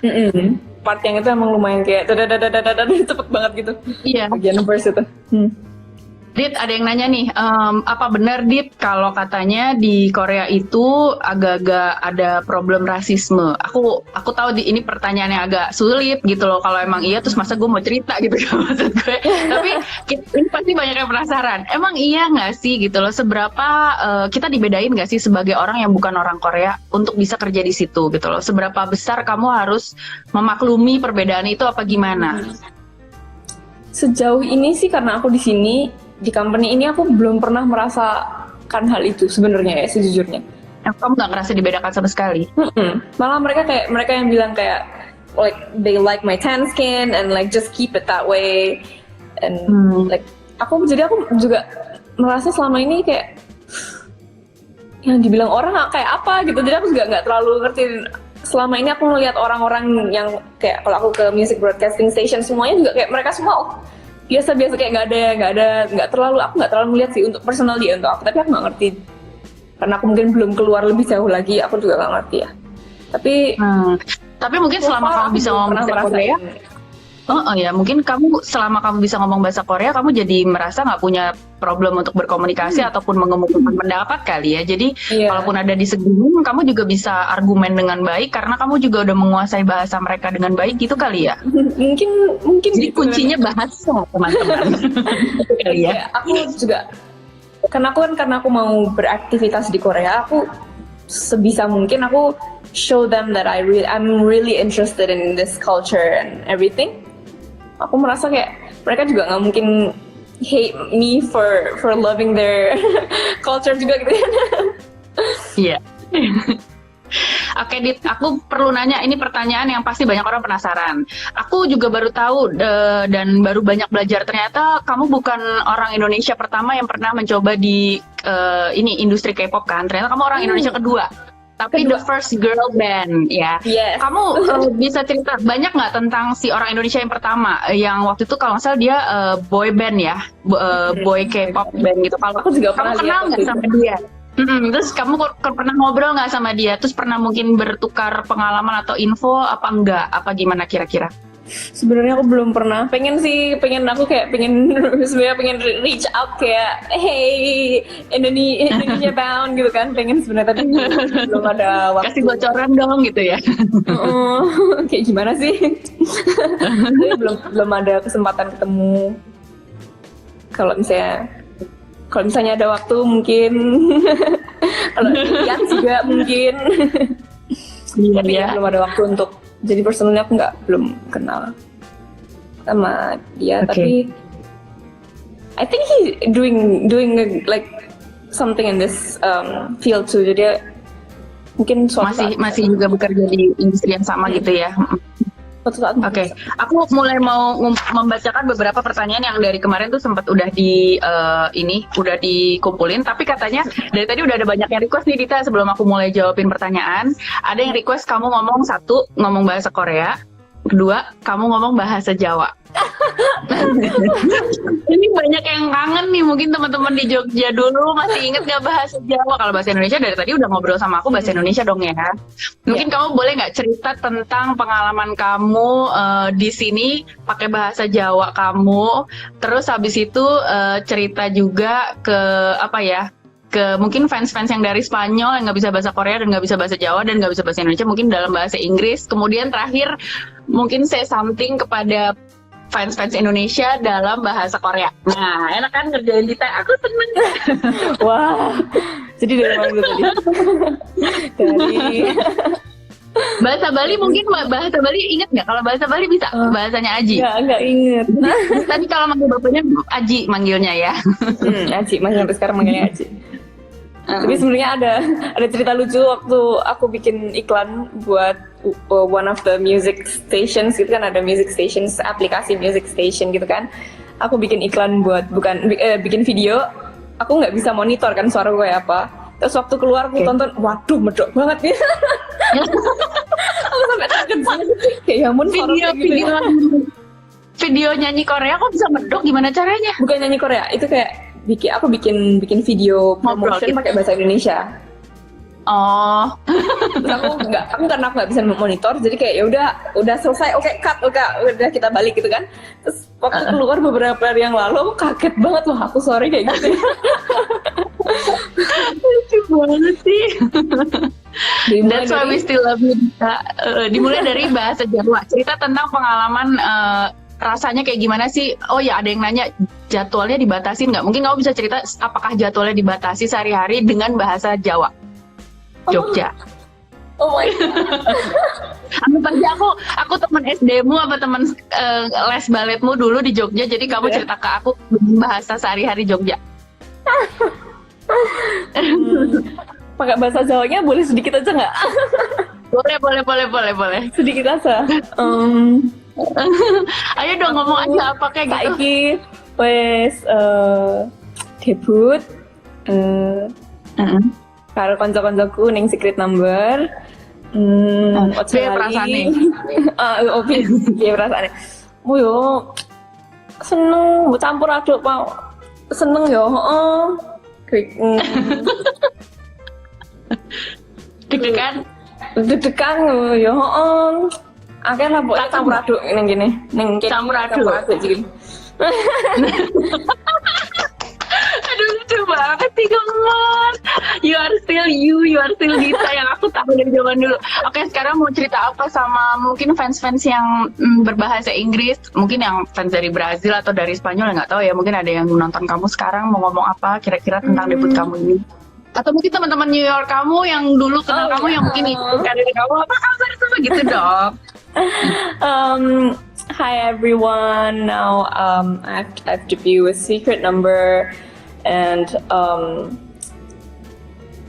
Part yang itu emang lumayan kayak cepet banget gitu.
Iya.
Bagian verse itu.
Dit, ada yang nanya nih, apa benar Dit kalau katanya di Korea itu agak-agak ada problem rasisme? Aku tahu ini pertanyaan yang agak sulit gitu loh. Kalau emang iya, terus masa gue mau cerita gitu kan maksud gue. Tapi ini pasti banyak yang penasaran. Emang iya nggak sih gitu loh? Seberapa kita dibedain nggak sih sebagai orang yang bukan orang Korea untuk bisa kerja di situ gitu loh? Seberapa besar kamu harus memaklumi perbedaan itu apa gimana?
Sejauh ini sih karena aku di sini. Di company ini aku belum pernah merasakan hal itu sebenarnya ya sejujurnya.
Kamu nggak ngerasa dibedakan sama sekali?
Malah mereka yang bilang kayak like they like my tan skin and like just keep it that way and like aku juga merasa selama ini kayak yang dibilang orang kayak apa gitu, jadi aku juga nggak terlalu ngerti. Selama ini aku ngeliat orang-orang yang kayak kalau aku ke music broadcasting station semuanya juga kayak mereka semua biasa-biasa, kayak nggak terlalu melihat sih untuk personal dia untuk aku, tapi aku nggak ngerti karena aku mungkin belum keluar lebih jauh lagi, aku juga nggak ngerti ya.
Tapi mungkin selama kamu bisa ngomong bahasa Korea, ya mungkin selama kamu bisa ngomong bahasa Korea, kamu jadi merasa nggak punya problem untuk berkomunikasi ataupun mengemukakan pendapat kali ya. Jadi kalaupun ada disegugum, kamu juga bisa argumen dengan baik karena kamu juga udah menguasai bahasa mereka dengan baik gitu kali ya.
Mungkin
jadi gitu, kuncinya bahasa, teman-teman. Kali ya.
Aku juga karena aku mau beraktivitas di Korea, aku sebisa mungkin aku show them that I'm really interested in this culture and everything. Aku merasa kayak mereka juga nggak mungkin hate me for loving their culture juga gitu.
Iya. Oke, Dit, aku perlu nanya, ini pertanyaan yang pasti banyak orang penasaran. Aku juga baru tahu dan baru banyak belajar, ternyata kamu bukan orang Indonesia pertama yang pernah mencoba di industri K-pop kan? Ternyata kamu orang Indonesia kedua. Tapi the first girl band ya.
Yes.
Kamu bisa cerita banyak nggak tentang si orang Indonesia yang pertama yang waktu itu kalau nggak salah dia boy band ya, boy K-pop band gitu. Kalau
aku juga
kamu kenal nggak sama dia? Terus kamu pernah ngobrol nggak sama dia? Terus pernah mungkin bertukar pengalaman atau info apa enggak? Apa gimana kira-kira?
Sebenarnya aku belum pernah. Pengen reach out kayak hey Indonesia bound gitu kan. Pengen sebenarnya, tapi belum ada waktu.
Kasih bocoran dong gitu ya.
Kayak gimana sih? Tapi belum ada kesempatan ketemu. Kalau misalnya ada waktu mungkin. Kalau lihat juga mungkin. Tapi belum ada waktu untuk. Jadi personalnya aku belum kenal sama dia, tapi I think he doing like something in this field too. Jadi mungkin
masih juga bekerja di industri yang sama gitu ya. Oke. Aku mulai mau membacakan beberapa pertanyaan yang dari kemarin tuh sempat udah udah dikumpulin, tapi katanya dari tadi udah ada banyak yang request nih, Dita. Sebelum aku mulai jawabin pertanyaan, ada yang request kamu ngomong bahasa Korea, kedua kamu ngomong bahasa Jawa. Ini banyak yang kangen nih, mungkin teman-teman di Jogja dulu masih inget gak bahasa Jawa? Kalau bahasa Indonesia dari tadi udah ngobrol sama aku bahasa Indonesia dong ya. Mungkin kamu boleh nggak cerita tentang pengalaman kamu di sini pakai bahasa Jawa kamu, terus habis itu cerita juga ke mungkin fans-fans yang dari Spanyol yang nggak bisa bahasa Korea dan nggak bisa bahasa Jawa dan nggak bisa bahasa Indonesia, mungkin dalam bahasa Inggris. Kemudian terakhir mungkin say something kepada fans-fans Indonesia dalam bahasa Korea. Nah, enak kan ngerjain Dita? Aku seneng.
Wah, jadi dari mana itu tadi? Dari
bahasa Bali mungkin, bahasa Bali inget nggak? Kalau bahasa Bali bisa bahasanya Aji.
Nggak inget.
Tadi kalau manggil bapaknya Aji manggilnya ya.
Aji, masih sampai sekarang manggilnya Aji. Tapi sebenarnya ada cerita lucu waktu aku bikin iklan buat one of the music stations gitu kan, ada music stations, aplikasi music station gitu kan. Aku bikin iklan bikin video, aku nggak bisa monitor kan suara gue apa. Terus waktu keluar aku tonton, waduh medok banget nih. Aku sampai kaget banget. Kayak ya ampun,
video nyanyi Korea kok bisa medok, gimana caranya?
Bukan nyanyi Korea, itu kayak aku bikin video promotion pakai bahasa Indonesia.
Oh.
Terus aku karena aku nggak bisa monitor, jadi kayak ya udah selesai, oke, cut, udah kita balik gitu kan. Terus waktu keluar beberapa hari yang lalu, aku kaget banget, wah aku sorry kayak gitu.
Lucu banget sih. That's why we still love you. Dimulai dari bahasa Jawa. Cerita tentang pengalaman rasanya kayak gimana sih? Oh ya, ada yang nanya jadwalnya dibatasin nggak? Mungkin kamu bisa cerita apakah jadwalnya dibatasi sehari-hari dengan bahasa Jawa Jogja?
Oh my god.
Anggap aja aku teman SD-mu apa teman les baletmu dulu di Jogja, jadi kamu cerita ke aku bahasa sehari-hari Jogja.
pakai bahasa Jawanya boleh sedikit aja nggak?
Boleh.
Sedikit aja.
Ayo dong ngomong aja apa kayak gitu.
Saiki wes debut karo kanca-kancaku ning Secret Number.
Piye perasaane?
Piye perasaane? Mu yo seneng, mau campur aduk mau seneng yo, heeh. Deg-degan yo, heeh. Akeh lah pokoknya campur aduk ning kene, ning kene.
Campur aduk
iki.
Aduh lucu banget sih gemes. You are still Dita yang aku tahu dari zaman dulu. Oke, sekarang mau cerita apa sama mungkin fans-fans yang berbahasa Inggris, mungkin yang fans dari Brazil atau dari Spanyol, nggak tahu ya, mungkin ada yang nonton kamu sekarang, mau ngomong apa kira-kira tentang debut kamu ini? Atau mungkin teman-teman New York kamu yang dulu kenal kamu yang mungkin ikut karir kamu, apa kabar sama gitu dong.
Hi everyone. Now I've debuted with Secret Number, and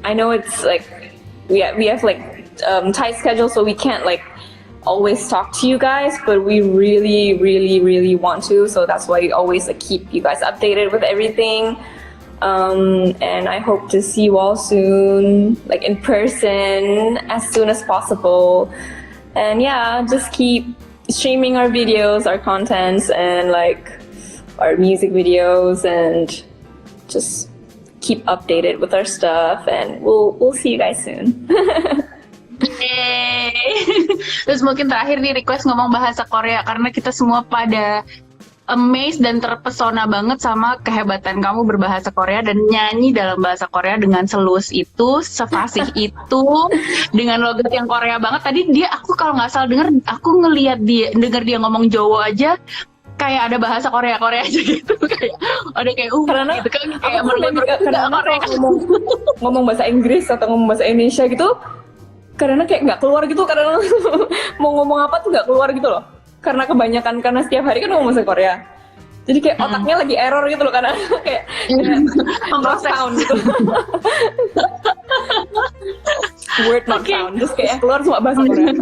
I know it's like we have like tight schedule, so we can't like always talk to you guys, but we really want to. So that's why we always like keep you guys updated with everything. And I hope to see you all soon, like in person, as soon as possible. And yeah, just keep streaming our videos, our contents, and like our music videos, and just keep updated with our stuff. And we'll see you guys soon.
Terus mungkin terakhir nih request ngomong bahasa Korea karena kita semua pada amazed dan terpesona banget sama kehebatan kamu berbahasa Korea dan nyanyi dalam bahasa Korea dengan selus itu, sefasih itu, dengan logat yang Korea banget. Tadi aku kalau nggak salah aku ngelihat denger dia ngomong Jawa aja kayak ada bahasa Korea aja gitu, kayak ada kayak
karena
gitu kan, kayak
ngomong bahasa Inggris atau ngomong bahasa Indonesia gitu, karena kayak nggak keluar gitu, karena mau ngomong apa tuh nggak keluar gitu loh. Karena kebanyakan, karena setiap hari kan ngomong bahasa Korea, jadi kayak otaknya lagi error gitu loh, karena kayak
memproses
sound gitu. Word not sound, terus kayak keluar cuma bahasa Korea.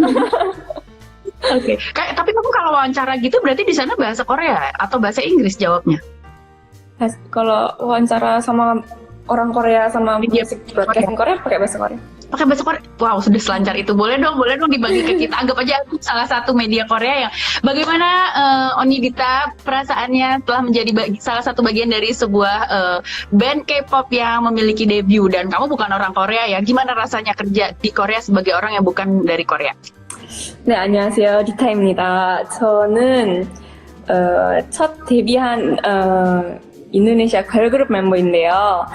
Oke. Kayak tapi kamu kalau wawancara gitu berarti di sana bahasa Korea atau bahasa Inggris jawabnya?
Kalau wawancara sama orang Korea sama musik broadcasting Korea pakai bahasa Korea.
Pakai bahasa Korea. Wow, sudah selancar itu. Boleh dong dibagi ke kita. Anggap aja salah satu media Korea yang bagaimana Oni Dita perasaannya telah menjadi salah satu bagian dari sebuah band K-pop yang memiliki debut, dan kamu bukan orang Korea ya. Gimana rasanya kerja di Korea sebagai orang yang bukan dari Korea?
네, 안녕하세요. 리타입니다. 저는 첫 데뷔한 인도네시아 걸그룹 멤버인데요.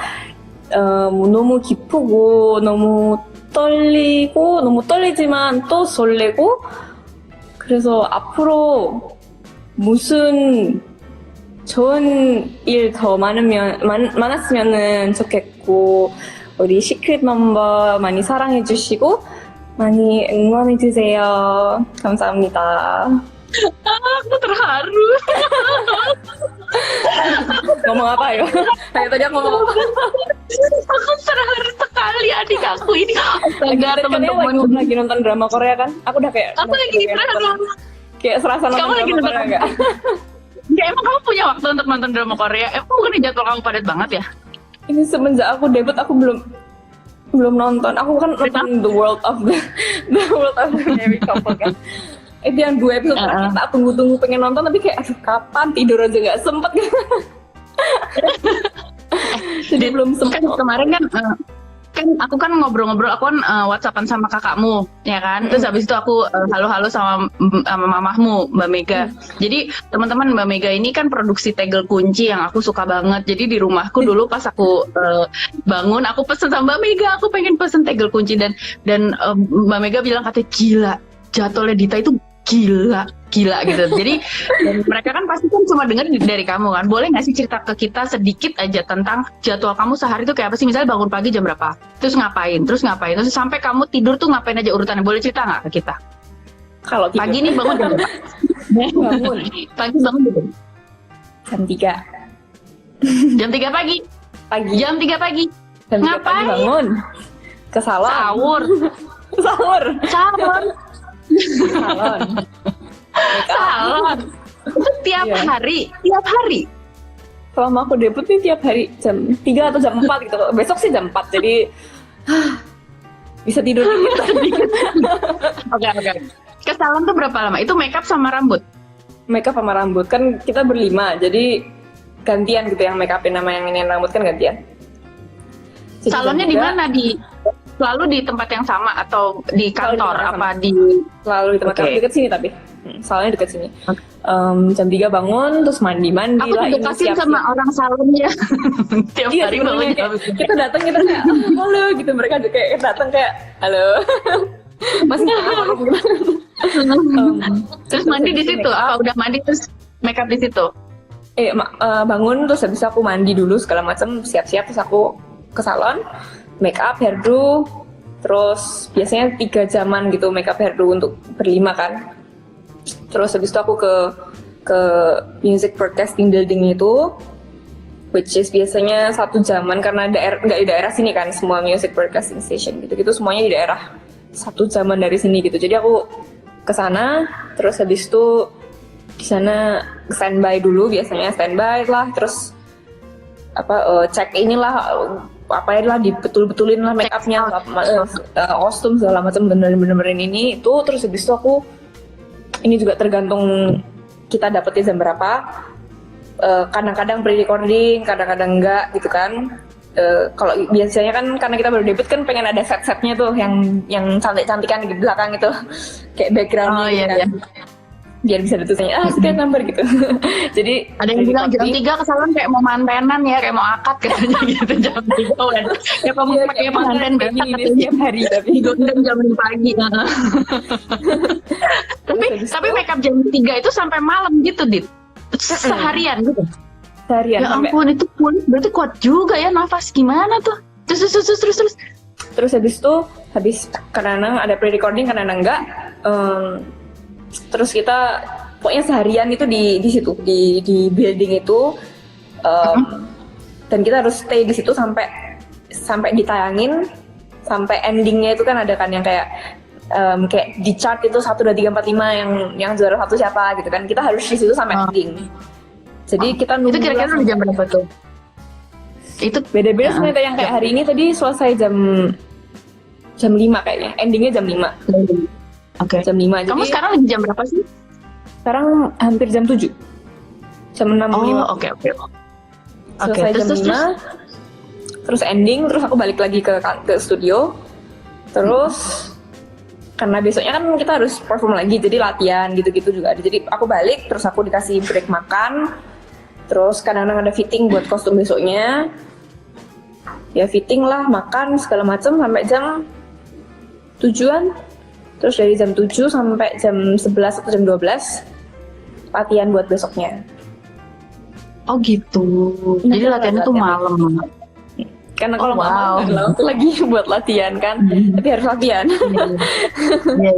너무 기쁘고 너무 떨리지만 또 설레고, 그래서 앞으로 무슨 좋은 일 더 많았으면 좋겠고, 우리 시크릿 넘버 많이 사랑해주시고 많이 응원해주세요. 감사합니다.
Aku terharu.
ngomong apa ya? Tadi aku ngomong apa?
Aku terharu sekali adik aku ini. Astaga, teman-teman
lagi nonton drama Korea kan? Aku udah kayak
aku lagi drama.
Kayak serasa nonton
drama
Korea enggak?
Ya emang kamu punya waktu untuk nonton drama Korea? Emang bukan jadwal kamu padat banget ya?
Ini semenjak aku debut aku belum nonton. Aku kan nonton The World of the Married Couple kan. Itu yang 2 episode terakhir tak tunggu-tunggu pengen nonton, tapi kayak aduh kapan, tidur aja nggak sempet. Jadi belum sempet.
Kemarin kan aku kan ngobrol-ngobrol, aku kan WhatsAppan sama kakakmu ya kan, terus habis itu aku halo-halo sama mamahmu Mbak Mega. Jadi teman-teman, Mbak Mega ini kan produksi tegel kunci yang aku suka banget. Jadi di rumahku dulu pas aku bangun, aku pesen sama Mbak Mega, aku pengen pesen tegel kunci, dan Mbak Mega bilang katanya gila, jadwalnya Dita itu gila gitu. Jadi mereka kan pasti kan cuma dengar dari kamu kan. Boleh nggak sih cerita ke kita sedikit aja tentang jadwal kamu sehari itu kayak apa sih? Misalnya bangun pagi jam berapa? Terus ngapain? Terus sampai kamu tidur tuh ngapain aja urutannya? Boleh cerita nggak ke kita?
Kalau tidur.
Pagi nih bangun jam berapa? Pagi bangun
jam 3.
Jam 3 pagi. Jam 3 pagi.
Jam 3
ngapain?
Pagi bangun. ke salon.
Sahur.
Sahur.
Salon.
Salon. Make up.
Salon. Itu tiap
Iya.
hari, tiap hari.
Selama aku debut nih tiap hari jam 3 atau jam 4 gitu. Besok sih jam 4, jadi bisa tidur dikit.
Oke. Ke salon tuh berapa lama? Itu makeup sama rambut.
Makeup sama rambut. Kan kita berlima, jadi gantian gitu yang make upin sama yang ini rambut kan gantian. Jadi
Salonnya
jam
di
3,
mana? Selalu di tempat yang sama atau di kantor?
tempat yang
Apa di
Selalu di tempat
Oke.
dekat sini tapi. Salonnya dekat sini.
Oke.
Jam 3 bangun, terus mandi
Aku
lah,
juga
ini
kasih
siap-siap.
sama orang salonnya. Tiap
Iya,
hari
sebenarnya
baunya
kayak kita datang kita kayak halo gitu, mereka juga kayak datang kayak halo. Masih apa gitu.
Terus mandi di situ. Apa udah mandi terus makeup di situ?
Bangun terus habis aku mandi dulu segala macam, siap-siap, terus aku ke salon, make up, hairdo, terus biasanya 3 jaman gitu make up hairdo untuk berlima kan. Terus habis itu aku ke music broadcasting building itu, which is biasanya 1 jaman karena nggak di daerah sini kan, semua music broadcasting station gitu semuanya di daerah 1 jaman dari sini gitu. Jadi aku ke sana, terus habis itu di sana standby dulu, biasanya standby lah, terus cek inilah lah dibetul-betulin lah make upnya, kostum segala macam, benerin ini itu. Terus habis itu aku ini juga tergantung kita dapetnya jam berapa. Kadang-kadang pre-recording, kadang-kadang enggak gitu kan. Kalau biasanya kan karena kita baru debut kan pengen ada set-setnya tuh yang cantik-cantikan di belakang itu kayak backgroundnya
Oh, iya,
kan.
iya.
Biar bisa ditulisnya sekian number gitu. Jadi
Ada yang bilang jam 3 ke salon kayak mau mantenan ya, kayak mau akad katanya gitu jam 3 udah. Kayak kamu pakai manten
ini
katanya.
setiap hari tapi
Digondeng jam 5 pagi. Tapi makeup jam 3 itu sampai malam gitu, Dit. Seharian gitu.
seharian
Ya
sampai
ampun, itu kulit berarti kuat juga ya, nafas gimana tuh? Terus.
terus habis kadang-kadang ada pre-recording, kadang-kadang enggak. Terus kita pokoknya seharian itu di situ di building itu, dan kita harus stay di situ sampai ditayangin, sampai endingnya itu kan ada kan yang kayak di chart itu 1, 2, 3, 4, 5 yang juara 1 siapa gitu kan, kita harus di situ sampai ending. Jadi kita nunggu
Itu kira-kira
lah
udah jam berapa tuh? Itu
beda-beda sebenarnya. Yang kayak hari ini tadi selesai jam 5 kayaknya, endingnya jam 5.
Oke.
Jam 5.
Kamu
Jadi
sekarang lagi jam berapa sih?
sekarang hampir jam 7. Jam 6.05.
Oh, oke.
Selesai jam 5. Terus ending, terus aku balik lagi ke studio. Terus karena besoknya kan kita harus perform lagi, jadi latihan gitu-gitu juga ada. Jadi aku balik, terus aku dikasih break makan. Terus kadang-kadang ada fitting buat kostum besoknya. Ya fitting lah, makan segala macam sampai jam 7-an. Terus dari jam 7 sampai jam 11 atau jam 12 latihan buat besoknya.
Oh gitu.
Nah,
Jadi latihannya tuh malam.
Karena kalau nggak
wow.
mau nggak ada waktu lagi buat latihan kan, tapi harus latihan.
Iya.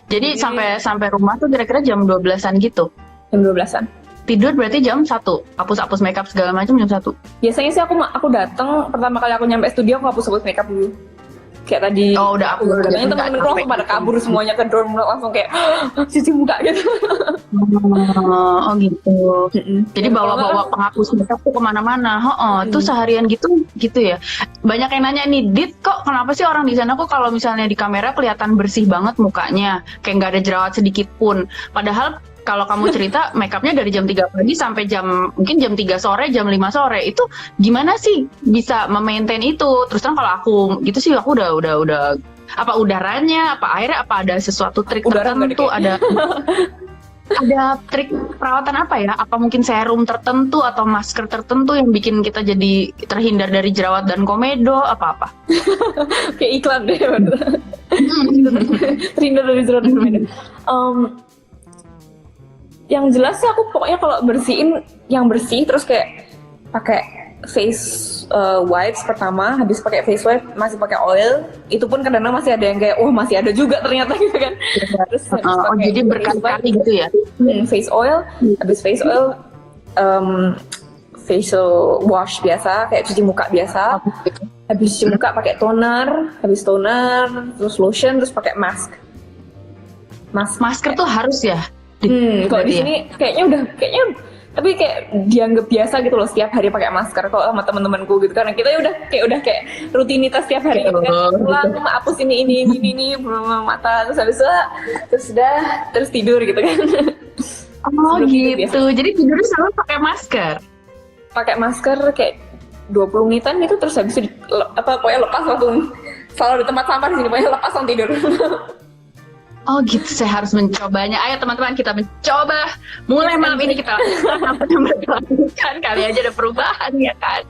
Jadi sampai rumah tuh kira-kira jam 12-an gitu.
Jam 12-an.
Tidur berarti jam 1. Hapus makeup segala macam jam 1.
Biasanya sih aku datang pertama kali aku nyampe studio, aku hapus makeup dulu. Kayak tadi.
Oh, udah aku udah
Biasanya temen-temen langsung pada kabur semuanya ke dorm, langsung kayak cuci muka gitu.
Oh gitu. Jadi bawa penghapus makeup tuh kemana-mana. Tuh seharian gitu ya. Banyak yang nanya nih, Dit, kok kenapa sih orang di sana kok kalau misalnya di kamera kelihatan bersih banget mukanya, kayak nggak ada jerawat sedikit pun. Padahal kalau kamu cerita makeupnya dari jam 3 pagi sampai mungkin jam 3 sore, jam 5 sore. Itu gimana sih bisa memaintain itu? Terus kan kalau aku gitu sih aku udah apa udaranya, apa airnya, apa ada sesuatu trik tertentu, ada trik perawatan apa ya? Apa mungkin serum tertentu atau masker tertentu yang bikin kita jadi terhindar dari jerawat dan komedo, apa-apa?
Kayak iklan deh. Terhindar dari jerawat dan komedo. Yang jelas sih aku pokoknya kalau bersihin yang bersih, terus kayak pakai face wipes pertama, habis pakai face wipe masih pakai oil, itu pun kadang-kadang masih ada yang kayak masih ada juga ternyata gitu kan. Terus
jadi berkali-kali gitu ya.
Face oil, habis face oil facial wash biasa, kayak cuci muka biasa. Habis cuci muka pakai toner, terus lotion, terus pakai mask.
Masker tuh harus ya?
Kalau di sini kayaknya tapi kayak dianggap biasa gitu loh setiap hari pakai masker kalau sama teman-temanku gitu, karena kita udah kayak rutinitas setiap hari gitu kan. Pulang hapus ini mata, terus tidur gitu kan.
Oh gitu. Jadi tidurnya selalu pakai masker.
Pakai masker kayak 20 menitan gitu, terus habis itu pokoknya lepas langsung, selalu di tempat sampah di sini pokoknya lepas langsung tidur.
Oh gitu, saya harus mencobanya. Ayo teman-teman, kita mencoba. Mulai malam ini kita lakukan. Kali aja ada perubahan ya kan.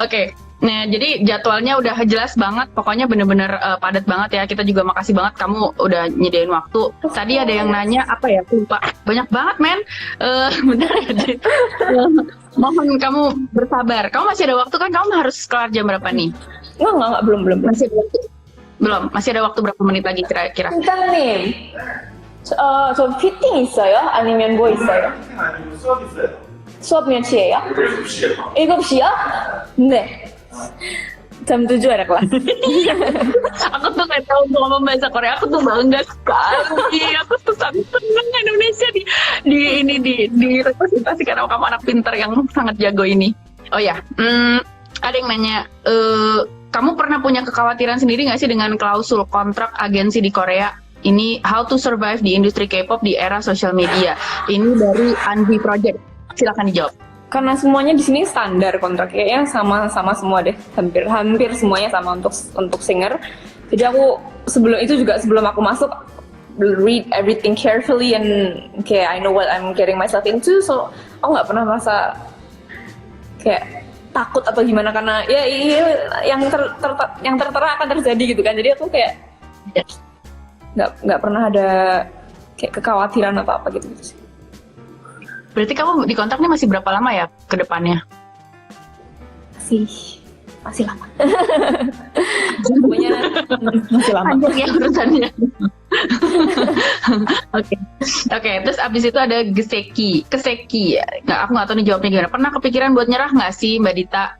Oke. Nah, jadi jadwalnya udah jelas banget. Pokoknya bener-bener padat banget ya. Kita juga makasih banget kamu udah nyediain waktu. Tadi ada yang nanya apa ya? Lupa. Banyak banget, men. Bentar ya. Jadi, mohon kamu bersabar. Kamu masih ada waktu kan? Kamu harus kelar jam berapa nih?
Enggak, belum.
Masih ada waktu. Belum, masih ada waktu berapa menit lagi kira-kira?
팀장님, 저 피팅 있어요? 아니면 뭐 있어요?
수업 있어요.
수업 몇 시에요?
7시요.
7시요? 네. jam 7 ada kelas.
Aku tuh gak tahu ngomong bahasa Korea, aku tuh bangga sekali. Aku tuh sangat senang Indonesia di representasi karena kamu anak pintar yang sangat jago ini. Oh ya, ada yang nanya, kamu pernah punya kekhawatiran sendiri nggak sih dengan klausul kontrak agensi di Korea? Ini how to survive di industri K-pop di era sosial media. Ini dari Anvi Project. Silakan dijawab.
Karena semuanya di sini standar kontrak, kayaknya sama semua deh. Hampir semuanya sama untuk singer. Jadi aku sebelum aku masuk, read everything carefully and kayak I know what I'm getting myself into. So aku nggak pernah merasa kayak takut atau gimana, karena ya yang tertera akan terjadi gitu kan. Jadi aku kayak nggak pernah ada kayak kekhawatiran apa gitu sih.
Berarti kamu di kontraknya masih berapa lama ya ke depannya?
Masih lama. Pokoknya masih lama.
Panjang ya urusannya. Oke. Terus abis itu ada Keseki. Aku nggak tahu nih jawabnya gimana. Pernah kepikiran buat nyerah nggak sih Mbak Dita?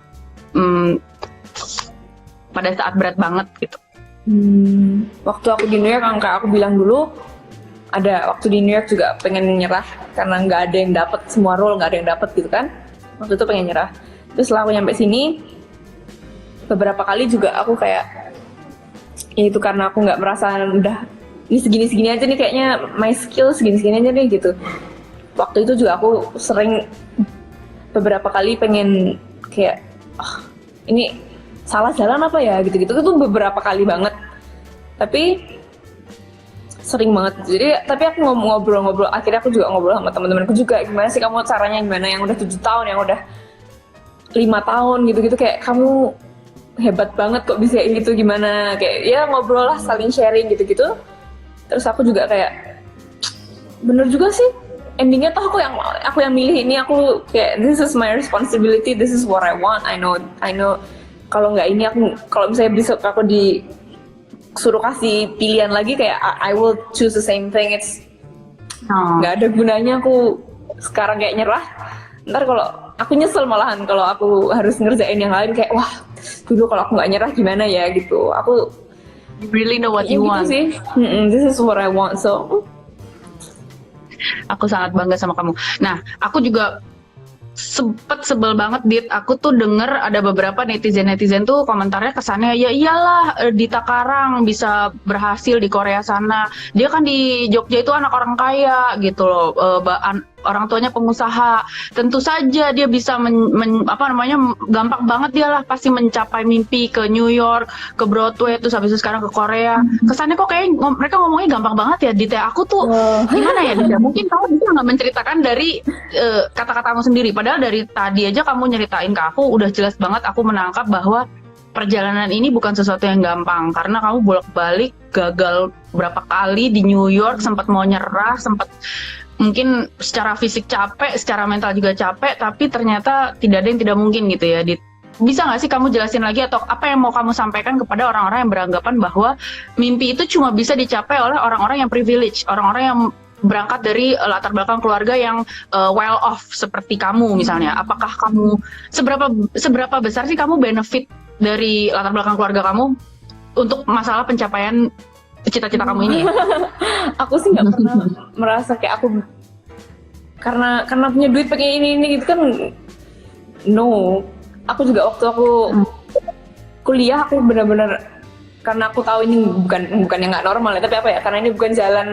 Pada saat berat banget gitu.
Waktu aku di New York, kayak aku bilang dulu, waktu di New York juga pengen nyerah karena nggak ada yang dapat semua role, nggak ada yang dapat gitu kan. Waktu itu pengen nyerah. Terus setelah aku nyampe sini, beberapa kali juga aku kayak ya itu karena aku nggak merasa udah ini segini aja nih, kayaknya my skill segini aja nih gitu. Waktu itu juga aku sering beberapa kali pengen kayak ini salah jalan apa ya gitu itu beberapa kali banget, tapi sering banget. Jadi tapi aku ngobrol, akhirnya aku juga ngobrol sama teman-temanku juga, gimana sih kamu caranya, gimana yang udah 7 tahun, yang udah 5 tahun gitu kayak kamu hebat banget kok bisa gitu, gimana, kayak ya ngobrol lah, saling sharing gitu. Terus aku juga kayak bener juga sih, endingnya tuh aku yang milih ini, aku kayak this is my responsibility, this is what I want, I know kalau nggak ini kalau misalnya besok aku disuruh kasih pilihan lagi, kayak I will choose the same thing. It's nggak ada gunanya aku sekarang kayak nyerah, ntar kalau aku nyesel malahan kalau aku harus ngerjain yang lain, kayak wah dulu kalau aku nggak nyerah gimana ya gitu. Aku
really know what you want.
Sih. This is what I want. So
aku sangat bangga sama kamu. Nah, aku juga sempet sebel banget, Dit. Aku tuh denger ada beberapa netizen tuh komentarnya kesannya, ya iyalah Dita Karang bisa berhasil di Korea sana. Dia kan di Jogja itu anak orang kaya gitu loh. Orang tuanya pengusaha. Tentu saja dia bisa gampang banget dia lah pasti mencapai mimpi ke New York, ke Broadway, terus habis itu sekarang ke Korea. Kesannya kok kayak mereka ngomongnya gampang banget ya, Dita. Aku tuh gimana ya, Dita? Mungkin kamu bisa nggak menceritakan dari kata-katamu sendiri. Padahal dari tadi aja kamu nyeritain ke aku udah jelas banget aku menangkap bahwa perjalanan ini bukan sesuatu yang gampang, karena kamu bolak-balik gagal berapa kali di New York, sempat mau nyerah, sempat mungkin secara fisik capek, secara mental juga capek, tapi ternyata tidak ada yang tidak mungkin gitu ya, Dit. Bisa nggak sih kamu jelasin lagi, atau apa yang mau kamu sampaikan kepada orang-orang yang beranggapan bahwa mimpi itu cuma bisa dicapai oleh orang-orang yang privilege, orang-orang yang berangkat dari latar belakang keluarga yang well off seperti kamu misalnya, apakah kamu seberapa besar sih kamu benefit dari latar belakang keluarga kamu untuk masalah pencapaian cita-cita kamu ini ya?
Aku sih nggak pernah merasa kayak aku karena punya duit pengen ini gitu kan. No, aku juga waktu aku kuliah aku benar-benar, karena aku tahu ini bukan yang nggak normal ya, tapi apa ya, karena ini bukan jalan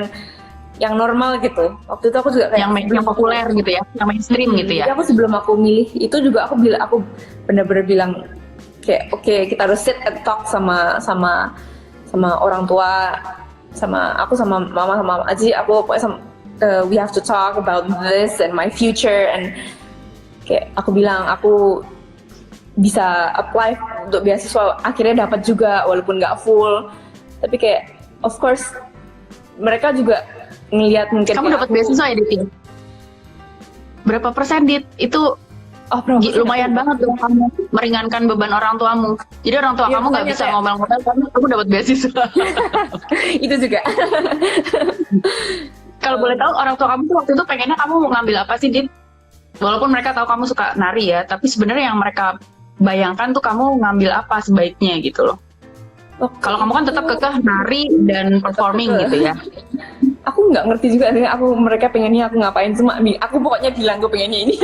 yang normal gitu. Waktu itu aku juga kayak
yang populer gitu ya, yang mainstream gitu ya.
Jadi aku sebelum aku milih itu juga aku benar-benar bilang kayak oke, kita harus sit and talk sama orang tua, sama aku sama mama sama Aji, aku pokoknya we have to talk about this and my future, and kayak aku bilang aku bisa apply untuk beasiswa, akhirnya dapat juga walaupun nggak full, tapi kayak of course mereka juga ngelihat mungkin
kamu dapat beasiswa ya Dit? Berapa persen Dit? Itu lumayan banget dong, kamu meringankan beban orang tuamu. Jadi orang tua kamu nggak bisa ngomel-ngomel karena kamu dapat beasiswa.
Itu juga.
Kalau boleh tahu orang tua kamu tuh waktu itu pengennya kamu mau ngambil apa sih Dit? Walaupun mereka tahu kamu suka nari ya, tapi sebenarnya yang mereka bayangkan tuh kamu ngambil apa sebaiknya gitu loh. Kalau kamu kan tetap kekeh nari dan performing gitu ya.
Aku nggak ngerti juga sih, mereka pengennya aku ngapain, cuma aku pokoknya bilang gue pengennya ini.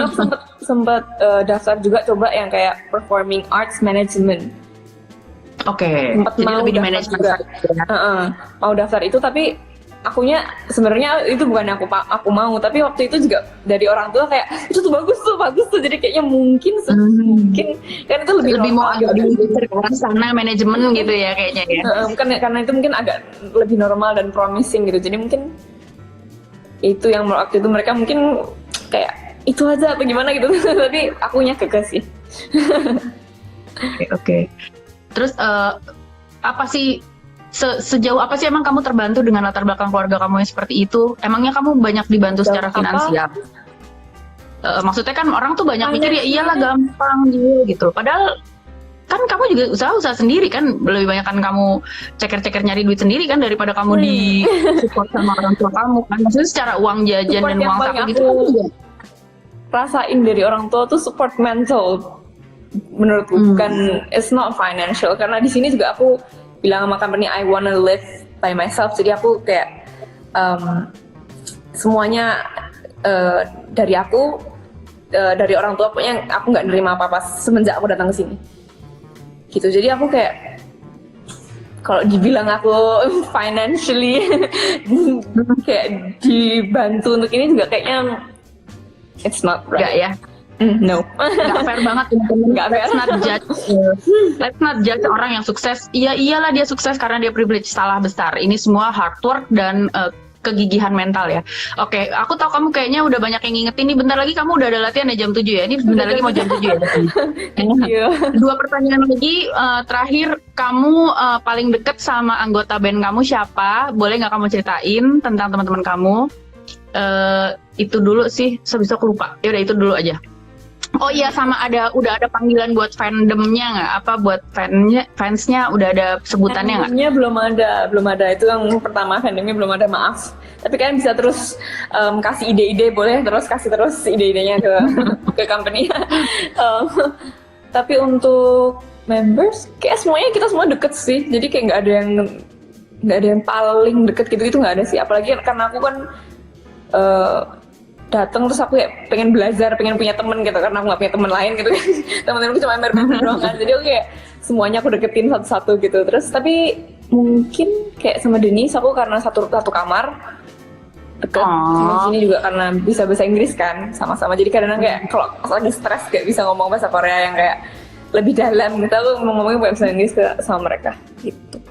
Aku sempat daftar juga coba yang kayak performing arts management.
Oke.
Jadi lebih di manajemen juga. Mau daftar itu, tapi akunya sebenarnya itu bukan aku mau, tapi waktu itu juga dari orang tua kayak itu tuh bagus tuh, jadi kayaknya mungkin kan itu lebih
mau agak di sana manajemen gitu ya kayaknya ya.
Bukan karena itu mungkin agak lebih normal dan promising gitu, jadi mungkin itu yang waktu itu mereka mungkin kayak itu aja atau gimana gitu. Tapi akunya kekeh sih.
Oke. Terus apa sih sejauh apa sih emang kamu terbantu dengan latar belakang keluarga kamu yang seperti itu? Emangnya kamu banyak dibantu secara finansial? Maksudnya kan orang tuh banyak mikir ya iyalah gampang gitu. Padahal kan kamu juga usaha sendiri kan, lebih banyak kan kamu ceker-ceker nyari duit sendiri kan daripada kamu di support sama orang tua kamu kan. Maksudnya secara uang jajan dan uang saku gitu kan juga.
Rasain dari orang tua tuh support mental menurutku, bukan it's not financial, karena di sini juga aku bilang sama company I wanna live by myself, jadi aku kayak semuanya dari aku, dari orang tua, pokoknya aku nggak nerima apa-apa semenjak aku datang ke sini gitu. Jadi aku kayak kalau dibilang aku financially kayak dibantu untuk ini juga kayaknya it's not right.
Gak ya?
No.
Gak fair banget. Gak fair. Let's not judge orang yang sukses. Iyalah dia sukses karena dia privilege. Salah besar. Ini semua hard work dan kegigihan mental ya. Oke, aku tahu kamu kayaknya udah banyak yang ngingetin nih. Bentar lagi kamu udah ada latihan ya jam 7 ya. Ini bentar lagi mau jam 7 ya. Dua pertanyaan lagi. Terakhir, kamu paling deket sama anggota band kamu siapa? Boleh nggak kamu ceritain tentang teman-teman kamu? Itu dulu sih. Sebisa aku lupa. Ya udah itu dulu aja. Oh iya, sama udah ada panggilan buat fandomnya nggak? Apa buat fansnya udah ada sebutannya nggak?
Fandomnya belum ada. Itu yang pertama, fandomnya belum ada, maaf. Tapi kalian bisa terus kasih ide-ide, boleh kasih terus ide-idenya ke company. Tapi untuk members, kayak semuanya kita semua deket sih. Jadi kayak nggak ada yang paling deket gitu nggak ada sih. Apalagi karena aku kan datang terus aku kayak pengen belajar, pengen punya temen gitu, karena aku nggak punya temen lain gitu kan. Temen-temenku cuma member doang kan, jadi aku kayak semuanya aku deketin satu-satu gitu. Terus tapi mungkin kayak sama Denise aku karena satu kamar deket, sama sini juga karena bisa bahasa Inggris kan sama-sama, jadi kadang-kadang kayak kalau lagi stres kayak bisa ngomong bahasa Korea yang kayak lebih dalam gitu, aku ngomongin bahasa Inggris sama mereka gitu.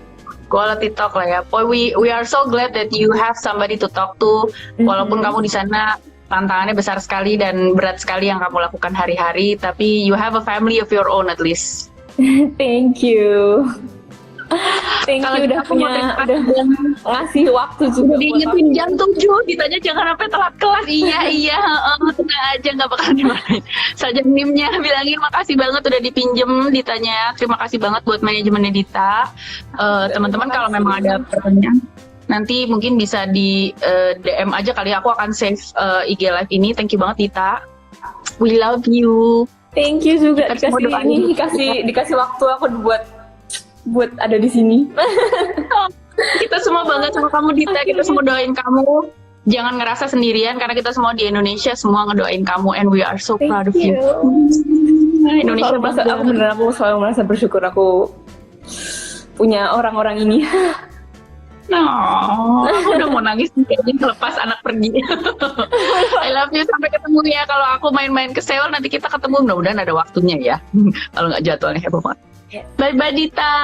Quality talk lah ya. We are so glad that you have somebody to talk to. Walaupun kamu di sana tantangannya besar sekali dan berat sekali yang kamu lakukan hari-hari, tapi you have a family of your own at least.
Thank you. Thank you udah ngasih waktu juga.
Diingetin jam 7, ditanya jangan sampai telat kelas. Iya, tenang aja, nggak bakal dimarahin. Saja NIM-nya bilangin makasih banget udah dipinjem, ditanya. Terima kasih banget buat manajemennya Dita. Teman-teman kalau memang ada pertanyaan, Nanti mungkin bisa di DM aja kali ya, aku akan save IG live ini. Thank you banget Dita. We love you.
Thank you juga
Kita semua doain.
dikasih waktu aku buat ada di sini.
Kita semua bangga sama kamu Dita, kita semua doain kamu. Jangan ngerasa sendirian karena kita semua di Indonesia semua ngedoain kamu, and we are so proud of you. Indonesia
aku selalu merasa bersyukur aku punya orang-orang ini.
Aku udah mau nangis kayaknya lepas anak pergi. I love you, sampai ketemu ya. Kalau aku main-main ke Seoul nanti kita ketemu, mudah-mudahan ada waktunya ya. Kalau nggak jadwalnya heboh banget. Bye bye Dita.